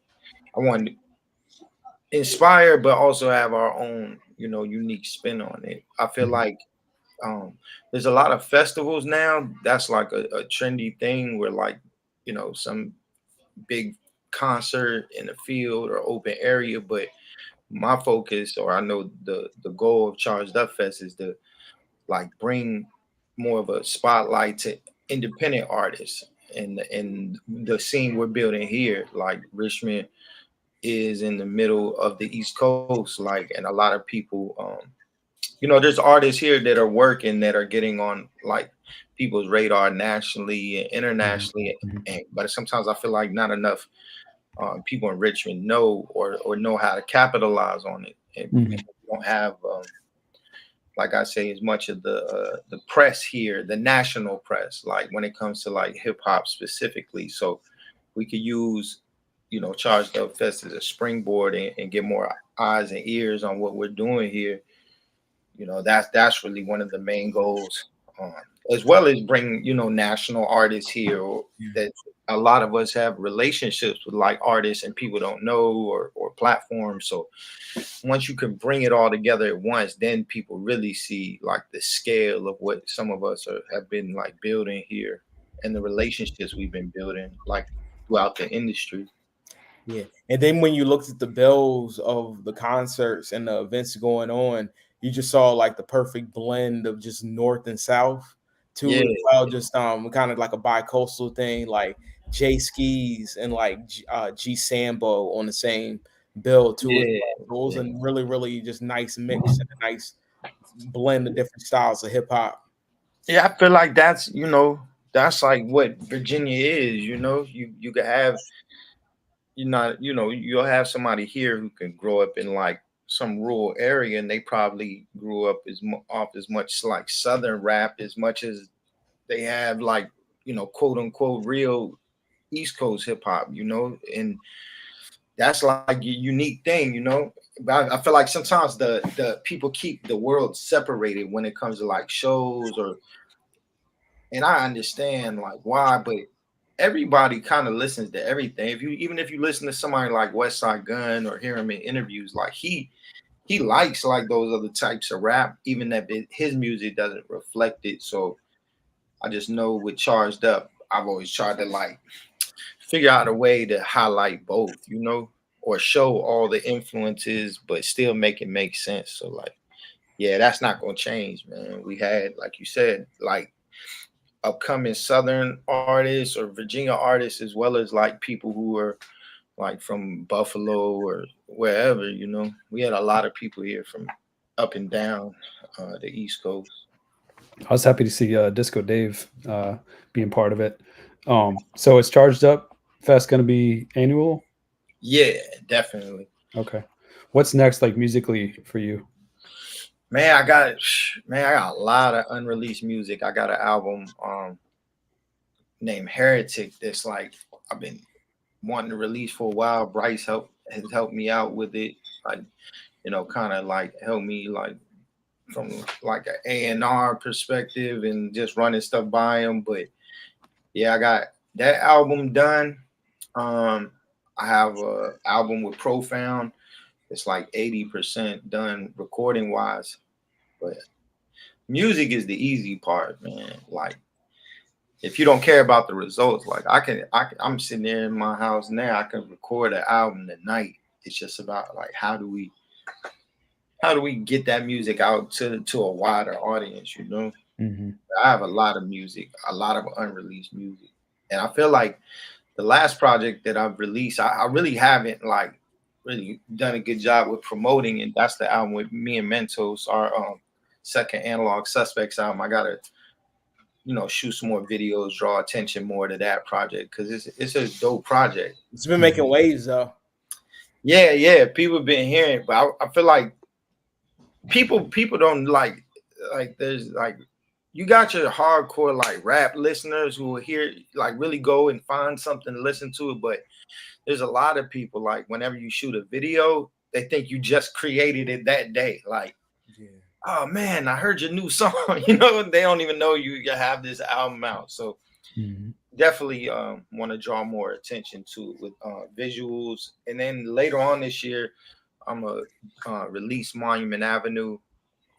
I want to inspire, but also have our own, unique spin on it. I feel Mhm. like there's a lot of festivals now. That's like a trendy thing where like, some big concert in the field or open area, but my focus, or I know the goal of Charged Up Fest is to like bring more of a spotlight to independent artists and the scene we're building here. Like Richmond is in the middle of the East Coast, like, and a lot of people, there's artists here that are working that are getting on like people's radar nationally and Mhm. internationally, Mhm. but sometimes I feel like not enough people in Richmond know or know how to capitalize on it, and Mhm. because we don't have, like I say, as much of the press here, the national press, like when it comes to like hip hop specifically. So we could use, Charged Up Fest as a springboard and get more eyes and ears on what we're doing here. That's really one of the main goals, um, as well as bring national artists here, or that a lot of us have relationships with like artists and people don't know, or platforms. So once you can bring it all together at once, then people really see like the scale of what some of us have been like building here and the relationships we've been building like throughout the industry. Yeah. And then when you looked at the bills of the concerts and the events going on, you just saw like the perfect blend of just north and south too, Yeah, as well. Just kind of like a bi-coastal thing, like J Skis and like G Sambo on the same bill too as yeah, well. So it yeah. was a really just nice mix and a nice blend of different styles of hip hop. Yeah, I feel like that's like what Virginia is. You could have you'll have somebody here who can grow up in like some rural area, and they probably grew up off as much like southern rap as much as they have like quote unquote real East Coast hip hop. And that's like a unique thing, you know. But I feel like sometimes the people keep the world separated when it comes to like shows or, and I understand like why, but everybody kind of listens to everything. If you even if you listen to somebody like West Side Gun or hear him in interviews, like he likes like those other types of rap, even if his music doesn't reflect it. So I just know with Charged Up, I've always tried to like figure out a way to highlight both, you know, or show all the influences, but still make it make sense. So like, yeah, that's not gonna change, man. We had, like you said, like upcoming Southern artists or Virginia artists, as well as like people who are like from Buffalo or wherever, you know. We had a lot of people here from up and down the East Coast. I was happy to see Disco Dave being part of it. So it's Charged Up Fest going to be annual? Yeah, definitely. Okay. What's next, like musically for you? Man, I got a lot of unreleased music. I got an album named Heretic that's like I've been wanting to release for a while. Bryce has helped me out with it. Like, you know, kind of like help me like from like an A&R perspective and just running stuff by him. But yeah, I got that album done. I have a album with Profound. It's like 80% done recording wise. But music is the easy part, man. Like if you don't care about the results, like I'm sitting there in my house now, I can record an album tonight. It's just about like how do we get that music out to a wider audience, you know? Mm-hmm. I have a lot of music, a lot of unreleased music. And I feel like the last project that I've released, I really haven't like really done a good job with promoting, and that's the album with me and Mentos, our second Analog Suspects album. I gotta, you know, shoot some more videos, draw attention more to that project because it's a dope project. It's been making waves though. Yeah, people have been hearing it, but I feel like people don't like there's like you got your hardcore like rap listeners who will hear like really go and find something to listen to it, but there's a lot of people like whenever you shoot a video, they think you just created it that day. Like, Yeah. oh man, I heard your new song. You know, they don't even know you have this album out. So definitely want to draw more attention to it with visuals. And then later on this year, I'm gonna release Monument Avenue.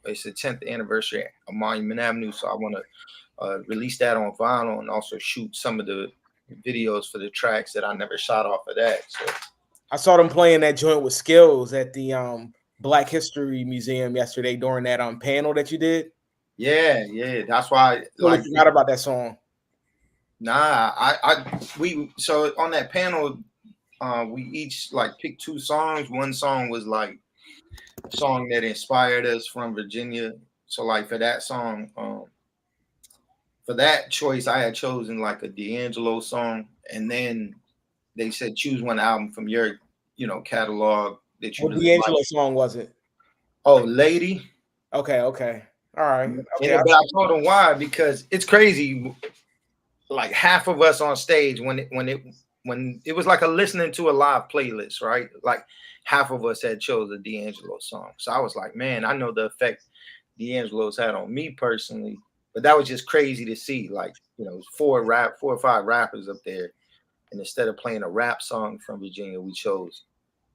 It's the 10th anniversary of Monument Avenue, so I want to release that on vinyl and also shoot some of the videos for the tracks that I never shot off of that. So I saw them playing that joint with Skills at the Black History Museum yesterday during that panel that you did. Yeah, that's why Totally forgot about that song. Nah, we so on that panel, we each like picked two songs. One song was like a song that inspired us from Virginia. So like for that song, for that choice, I had chosen like a D'Angelo song, and then they said choose one album from your, you know, catalog that you What really D'Angelo like. song was it? Oh, Lady. Okay, all right. Okay, But I told them why, because it's crazy. Like half of us on stage when it was like a listening to a live playlist, right? Like half of us had chose a D'Angelo song. So I was like, man, I know the effect D'Angelo's had on me personally, but that was just crazy to see. Like, you know, four or five rappers up there, and instead of playing a rap song from Virginia, we chose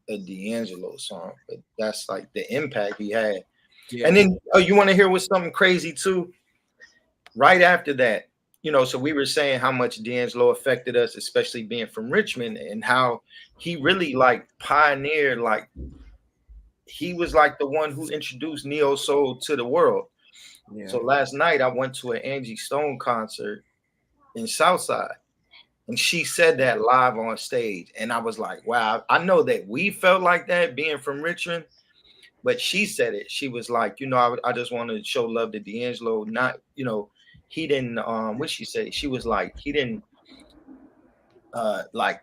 a D'Angelo song. But that's like the impact he had. Yeah. And then you want to hear what's something crazy too? Right after that, you know, so we were saying how much D'Angelo affected us, especially being from Richmond, and how he really like pioneered, like he was like the one who introduced neo soul to the world. Yeah. So last night I went to an Angie Stone concert in Southside, and she said that live on stage, and I was like, wow, I know that we felt like that being from Richmond, but she said it. She was like, you know, I just want to show love to D'Angelo, not, you know, he didn't what she said, she was like he didn't like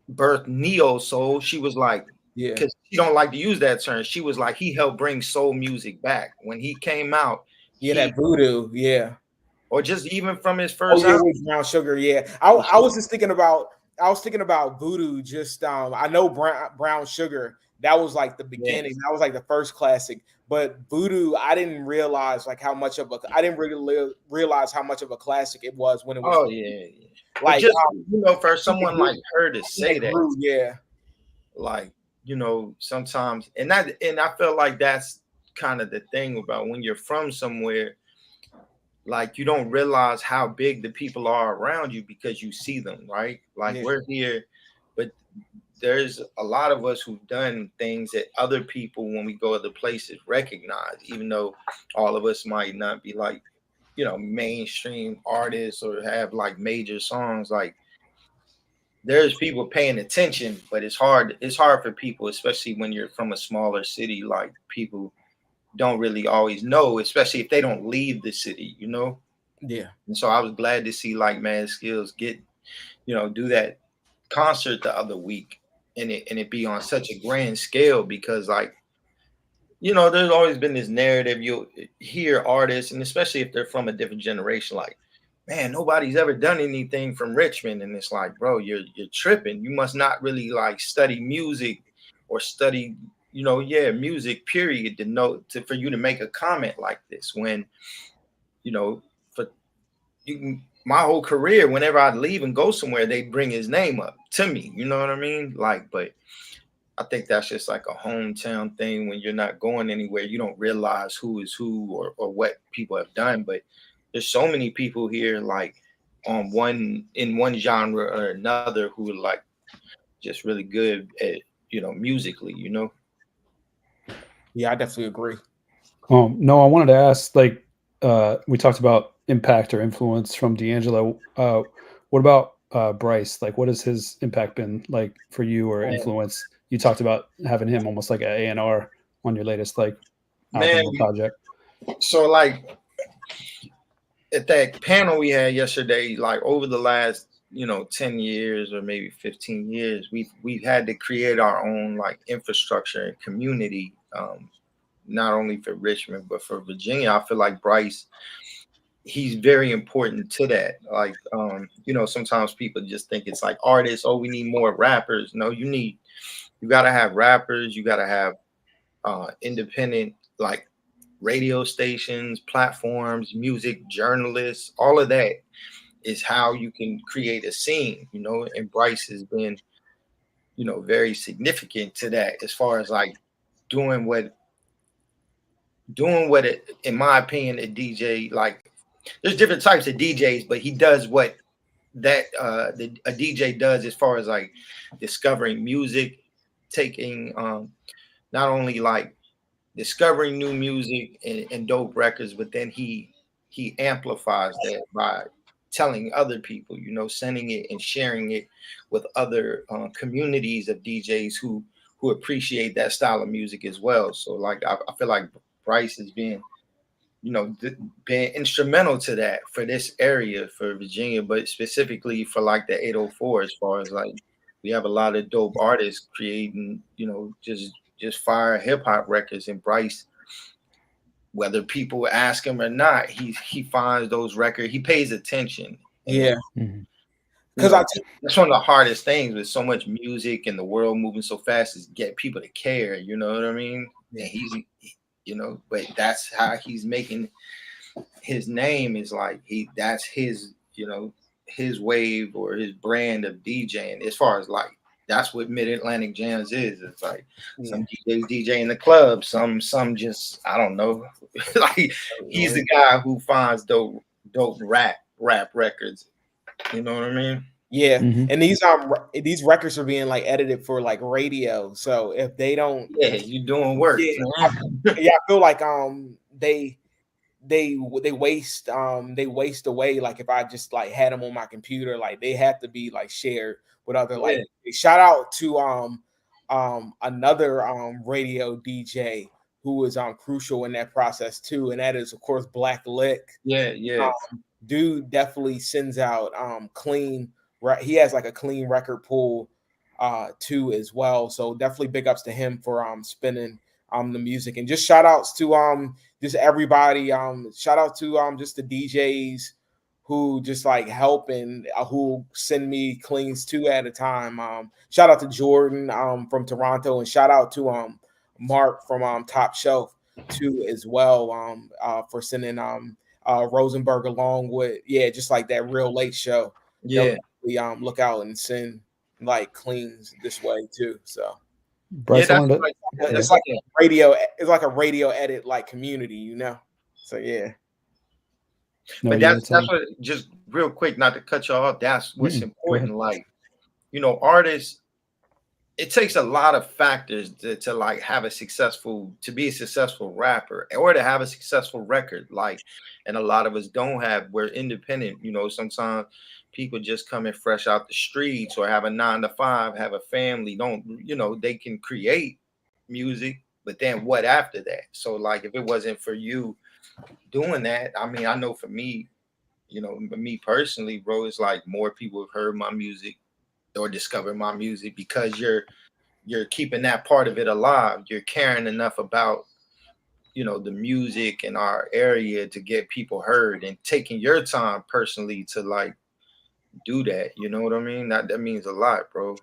birth neo soul. She was like, Yeah, because she don't like to use that term, she was like he helped bring soul music back when he came out. yeah, that voodoo, yeah, or just even from his first yeah, album. with Brown Sugar, yeah. I was just thinking about I was thinking about Voodoo. Just I know Brown Sugar. That was like the beginning. Yes. That was like the first classic. But Voodoo, I didn't realize like how much of a. I didn't really realize how much of a classic it was when it was Oh yeah, yeah. But like just for someone like her to it say that, grew. Yeah, like sometimes, and I feel like that's kind of the thing about when you're from somewhere, like you don't realize how big the people are around you because you see them, right? Like yeah, we're here, but there's a lot of us who've done things that other people when we go other places recognize, even though all of us might not be like mainstream artists or have like major songs. Like there's people paying attention, but it's hard for people, especially when you're from a smaller city. Like people don't really always know, especially if they don't leave the city. yeah, And so I was glad to see like Mad Skills do that concert the other week, and it be on such a grand scale, because like there's always been this narrative. You'll hear artists, and especially if they're from a different generation, like, man, nobody's ever done anything from Richmond. And it's like, bro, you're tripping. You must not really like study music or study, music, period, to know for you to make a comment like this when, for my whole career, whenever I'd leave and go somewhere, they bring his name up to me. You know what I mean? Like, but I think that's just like a hometown thing. When you're not going anywhere, you don't realize who is who, or what people have done. But there's so many people here, like in one genre or another, who are like just really good at musically. yeah. I definitely agree. No, I wanted to ask, like, we talked about impact or influence from D'Angelo. What about Bryce? Like, what has his impact been like for you, or Man, influence? You talked about having him almost like an A&R on your latest like man, album or project. so like at that panel we had yesterday, like over the last 10 years or maybe 15 years, we've had to create our own like infrastructure and community, not only for Richmond but for Virginia. I feel like Bryce, he's very important to that. Like sometimes people just think it's like artists, oh, we need more rappers. No, you got to have rappers, you got to have independent like radio stations, platforms, music journalists. All of that is how you can create a scene. And Bryce has been very significant to that, as far as like doing what it, in my opinion, a DJ, like there's different types of DJs, but he does what a DJ does, as far as like discovering music, taking not only like discovering new music and dope records, but then he amplifies that by telling other people, sending it and sharing it with other communities of DJs who appreciate that style of music as well. So like I feel like Bryce has been been instrumental to that for this area, for Virginia, but specifically for like the 804, as far as like we have a lot of dope artists creating, just fire hip hop records. And Bryce, whether people ask him or not, he finds those records, he pays attention. Yeah, Mhm. because That's one of the hardest things with so much music and the world moving so fast, is get people to care, you know what I mean? And he's but that's how he's making his name, is like that's his his wave or his brand of DJing, as far as like that's what Mid-Atlantic Jams is. It's like some DJs DJ in the club, some just, I don't know. Like he's the guy who finds dope rap records. You know what I mean? yeah, Mhm. and these records are being like edited for like radio. So if they don't, Yeah, you doing work, yeah, man. yeah, I feel like they they waste away. Like if I just like had them on my computer, like they have to be like shared with other like. Yeah, Shout out to another radio DJ who was crucial in that process too, and that is of course Black Lick. yeah. Dude definitely sends out clean, right? He has like a clean record pool too as well. So definitely big ups to him for spinning the music, and just shout outs to just everybody. Shout out to just the DJs who just like help and who send me cleans 2 at a time. Shout out to Jordan from Toronto, and shout out to Mark from Top Shelf too as well for sending Rosenberg along with just like that real late show. They'll Yeah. definitely look out and send like cleans this way too. So Yeah, Bryce, I that's wanted like to. it's Yeah. like a radio. It's like a radio edit like community, you know. So yeah. No, but yeah, that's totally. what, just real quick, not to cut you off, that's what's Go ahead. important. Like, artists, it takes a lot of factors to like have to be a successful rapper or to have a successful record. Like, and a lot of us don't have, we're independent. Sometimes people just coming fresh out the streets or have a 9 to 5, have a family, don't, they can create music, but then what after that? So like, if it wasn't for you doing that, I mean, I know for me, me personally, bro, it's like more people have heard my music or discovered my music because you're keeping that part of it alive. You're caring enough about, the music in our area to get people heard and taking your time personally to like do that. You know what I mean? That means a lot, bro.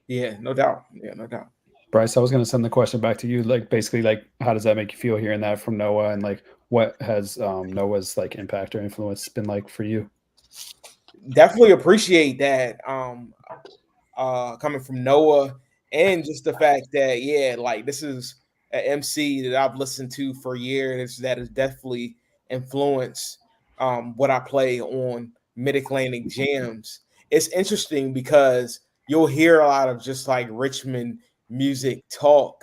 Yeah, no doubt. Yeah, no doubt. Bryce, I was going to send the question back to you. Like, basically, like, how does that make you feel hearing that from Noah, and like, what has Noah's like impact or influence been like for you? Definitely appreciate that. Coming from Noah, and just the fact that like this is an MC that I've listened to for years that has definitely influenced what I play on Mid Atlantic Jams. It's interesting because you'll hear a lot of just like Richmond music talk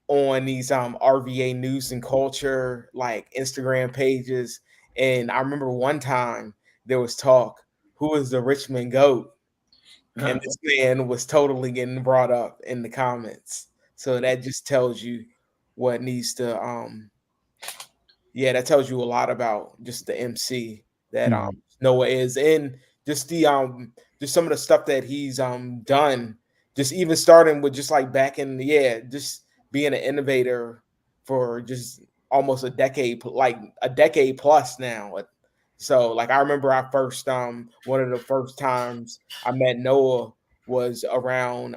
on these RVA news and culture like Instagram pages. And I remember one time there was talk, who is the Richmond GOAT? And this man was totally getting brought up in the comments. So that just tells you what needs to that tells you a lot about just the MC that Mhm. Noah is, and just the just some of the stuff that he's done, just even starting with just like back in just being an innovator for just almost a decade, like a decade plus now. So like I remember I first one of the first times I met Noah was around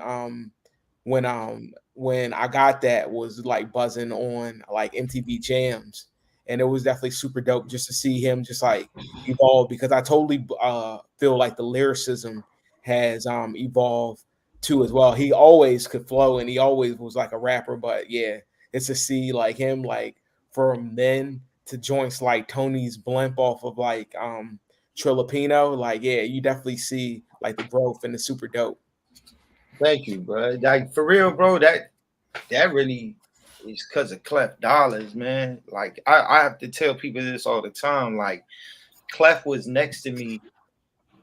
when I got that was like buzzing on like MTV Jams, and it was definitely super dope just to see him just like evolve, because I totally feel like the lyricism has evolved too as well. He always could flow and he always was like a rapper, but it's to see like him like from then to joints like Tony's blimp off of like Trilipino, like you definitely see like the growth, and it's super dope. Thank you, bro. Like for real, bro. That really is because of Clef Dollars, man. Like I have to tell people this all the time. Like Clef was next to me.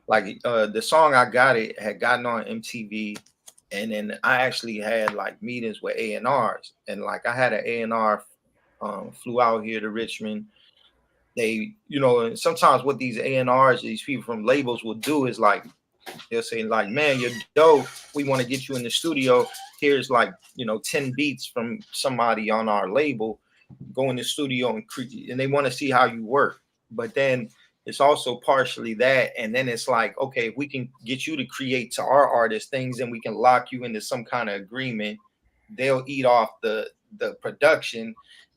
Like the song I got it had gotten on MTV, and then I actually had like meetings with A&Rs, and like I had an A&R flew out here to Richmond. They, and sometimes what these A&Rs, these people from labels will do is like they'll say like, man, you're dope. We want to get you in the studio. Here's like, 10 beats from somebody on our label. Go in the studio and create, and they want to see how you work. But then it's also partially that. And then it's like, okay, if we can get you to create to our artists things and we can lock you into some kind of agreement, they'll eat off the production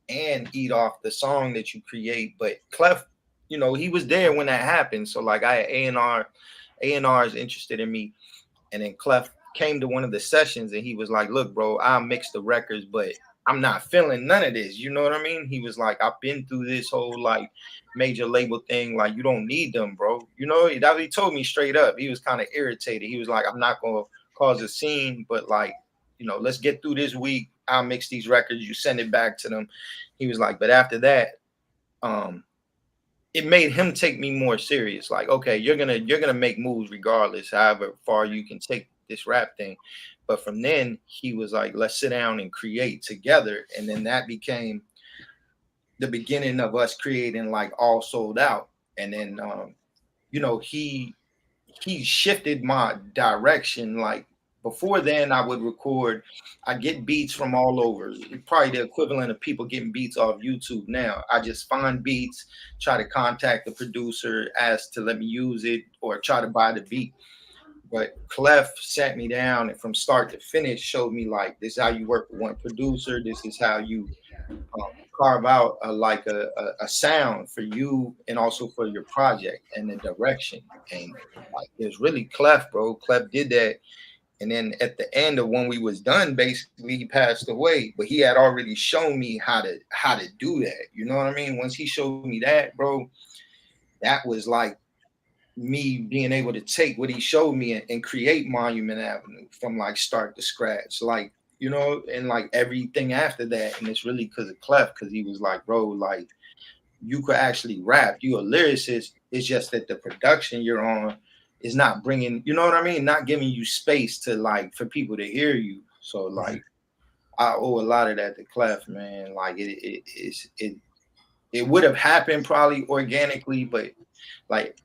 and eat off the song that you create. But Clef, he was there when that happened. So like I had A&R is interested in me. And then Clef came to one of the sessions and he was like, look, bro, I'll mix the records, but I'm not feeling none of this. You know what I mean? He was like, I've been through this whole like major label thing. Like, you don't need them, bro. That he told me straight up. He was kind of irritated. He was like, I'm not going to cause a scene, but like, let's get through this week. I'll mix these records. You send it back to them. He was like, but after that, it made him take me more serious. Like, okay, you're gonna make moves regardless, however far you can take this rap thing. But from then, he was like, let's sit down and create together. And then that became the beginning of us creating like All Sold Out. And then he shifted my direction like before then I would record. I get beats from all over. Probably the equivalent of people getting beats off YouTube now. I just find beats, try to contact the producer, ask to let me use it, or try to buy the beat. But Clef sat me down and from start to finish showed me like, this is how you work with one producer. This is how you carve out a sound for you and also for your project and the direction. And like, it's really Clef, bro. Clef did that. And then at the end of when we was done, basically he passed away, but he had already shown me how to do that. You know what I mean? Once he showed me that, bro, that was like me being able to take what he showed me and create Monument Avenue from like start to scratch, like, you know, and like everything after that. And it's really because of Clef, because he was like, bro, like you could actually rap. You a lyricist. It's just that the production you're on is not bringing, you know what I mean? Not giving you space to like for people to hear you. So like I owe a lot of that to Clef, man. Like it would have happened probably organically, but like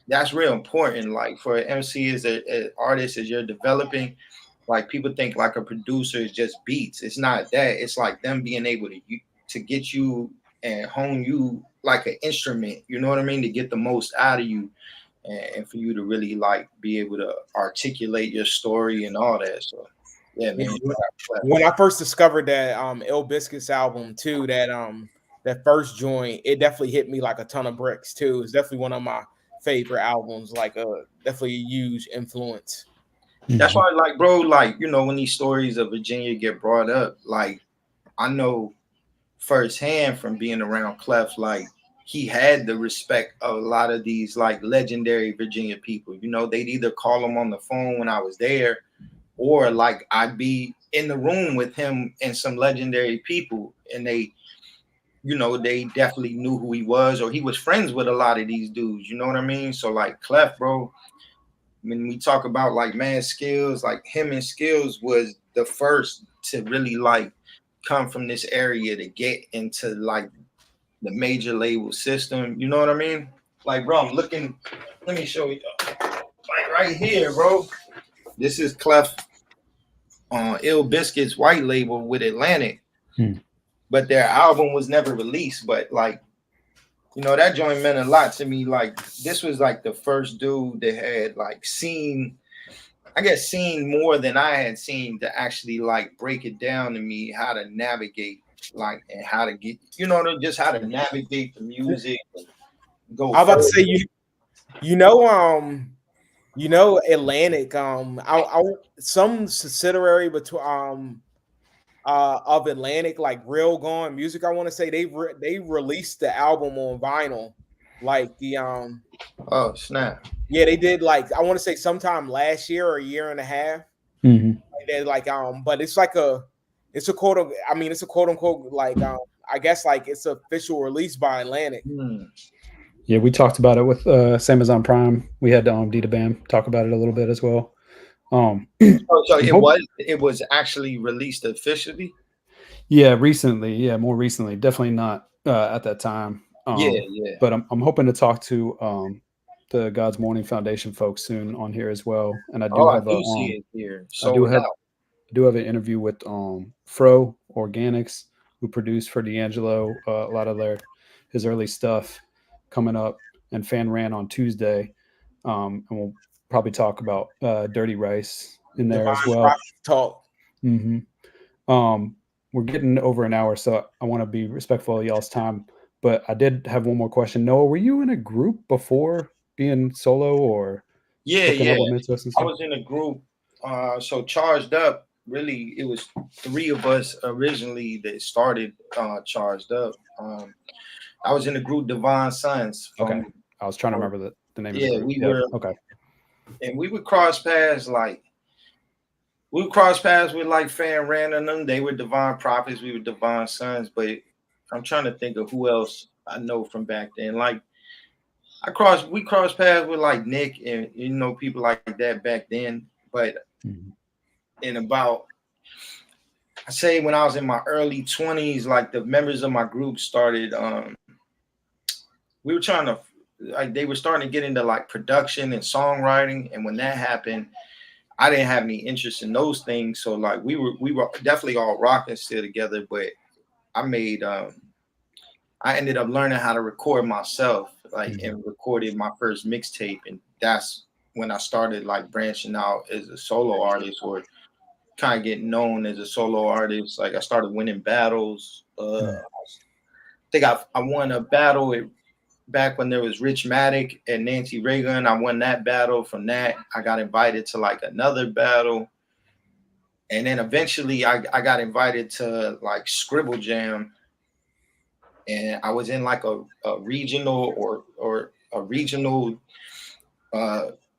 that's real important. Like for an MC as an artist, as you're developing, like people think like a producer is just beats. It's not that. It's like them being able to get you and hone you like an instrument. You know what I mean? To get the most out of you, and for you to really like be able to articulate your story and all that. So yeah, man. When I first discovered that Ill Biscuits album too, that first joint, it definitely hit me like a ton of bricks too. It's definitely one of my favorite albums, like definitely a huge influence. That's why, like, bro, like, you know, when these stories of Virginia get brought up, like, I know firsthand from being around Clef, like, he had the respect of a lot of these, like, legendary Virginia people. You know, they'd either call him on the phone when I was there, or, like, I'd be in the room with him and some legendary people, and they, you know, they definitely knew who he was, or he was friends with a lot of these dudes. You know what I mean? So, like, Clef, bro, when we talk about like Mad Skills, like him and Skills was the first to really like come from this area to get into like the major label system. You know what I mean? Like, bro, I'm looking. Let me show you. Like right here, bro. This is Clef on Ill Biscuits white label with Atlantic, but their album was never released. But like, you know, that joint meant a lot to me. Like, this was like the first dude that had like seen, I guess, seen more than I had seen to actually like break it down to me how to navigate, like, and how to get, you know, just how to navigate the music. And go. I was about to say, you know, Atlantic, some subsidiary between of Atlantic, like Real Gone Music, I want to say they released the album on vinyl, like the Oh snap! Yeah, they did, like I want to say sometime last year or a year and a half. They like but it's like it's a quote unquote like I guess like it's official release by Atlantic. Yeah, we talked about it with Amazon Prime. We had Dita Bam talk about it a little bit as well. So it was actually released officially. Yeah, recently. Yeah, more recently. Definitely not at that time. Yeah. But I'm hoping to talk to the God's Morning Foundation folks soon on here as well. And I do see it here. I do have an interview with Fro Organics, who produced for D'Angelo a lot of his early stuff coming up, and Fan Ran on Tuesday. And we'll probably talk about Dirty Rice in there as well. Talk. We're getting over an hour, so I want to be respectful of y'all's time. But I did have one more question. Noah, were you in a group before being solo, or yeah? I was in a group. So Charged Up, really, it was 3 of us originally that started Charged Up. I was in the group Divine Sons. Okay, I was trying to remember the name of the group. We were okay, and we would cross paths like. We would cross paths with like Fan Ran and them. They were Divine Prophets. We were Divine Sons. But I'm trying to think of who else I know from back then. Like we crossed paths with like Nick and, you know, people like that back then. But in about, I say when I was in my early 20s, like the members of my group started, we were trying to, like, they were starting to get into like production and songwriting. And when that happened, I didn't have any interest in those things. So like we were definitely all rocking still together, but I made I ended up learning how to record myself, like, and recorded my first mixtape, and that's when I started like branching out as a solo artist, or kind of getting known as a solo artist. Like I started winning battles. I think I won a battle back when there was Richmond and Nancy Reagan. I won that battle. From that, I got invited to like another battle, and then eventually I got invited to like Scribble Jam, and I was in like a regional or a regional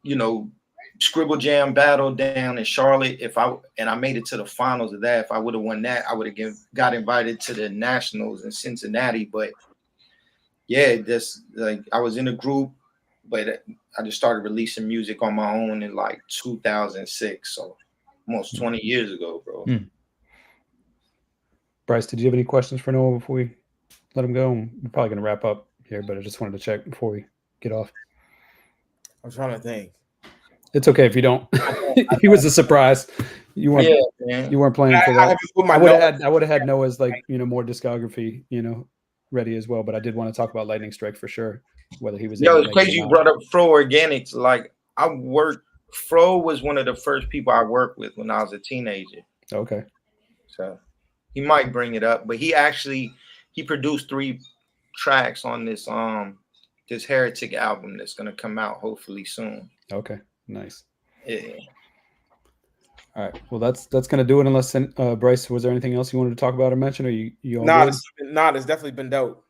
you know, Scribble Jam battle down in Charlotte. I made it to the finals of that. If I would have won that, I would have got invited to the nationals in Cincinnati. But yeah, this like I was in a group, but I just started releasing music on my own in like 2006. So almost 20 years ago, bro. Bryce, did you have any questions for Noah before we let him go? We're probably going to wrap up here, but I just wanted to check before we get off. I'm trying to think. It's okay if you don't. He was a surprise. You weren't. Yeah, you weren't playing for that. I would have had Noah's like more discography ready as well. But I did want to talk about Lightning Strike for sure. Whether he was. Yo, it's crazy you brought up Fro Organics. Like Fro was one of the first people I worked with when I was a teenager. Okay. So he might bring it up, but he produced 3 tracks on this this Heretic album that's gonna come out hopefully soon. Okay, nice. Yeah. All right. Well, that's gonna do it. Unless Bryce, was there anything else you wanted to talk about or mention? Or you all good? It's definitely been dope.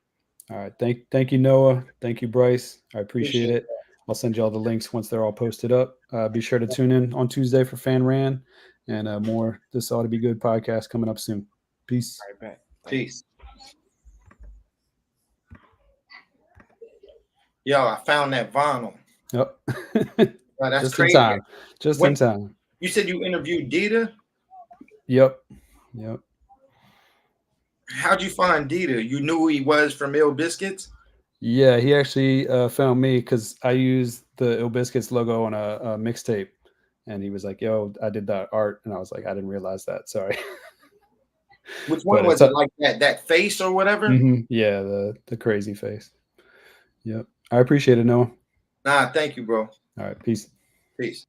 All right. Thank you, Noah. Thank you, Bryce. I appreciate it. I'll send you all the links once they're all posted up. Be sure to tune in on Tuesday for Fan Ran and more This Oughta Be Good podcast coming up soon. Peace. All right, Peace. Yo, I found that vinyl. Yep. Wow, that's just crazy. in time. In time. You said you interviewed Dita? Yep. How'd you find Dita? You knew who he was from Ill Biscuits? Yeah, he actually found me because I used the Ill Biscuits logo on a mixtape, and he was like, "Yo, I did that art," and I was like, "I didn't realize that. Sorry." Which one was it? Like that face or whatever? Mm-hmm. Yeah, the crazy face. Yep. I appreciate it, Noah. Nah, thank you, bro. All right, peace. Peace.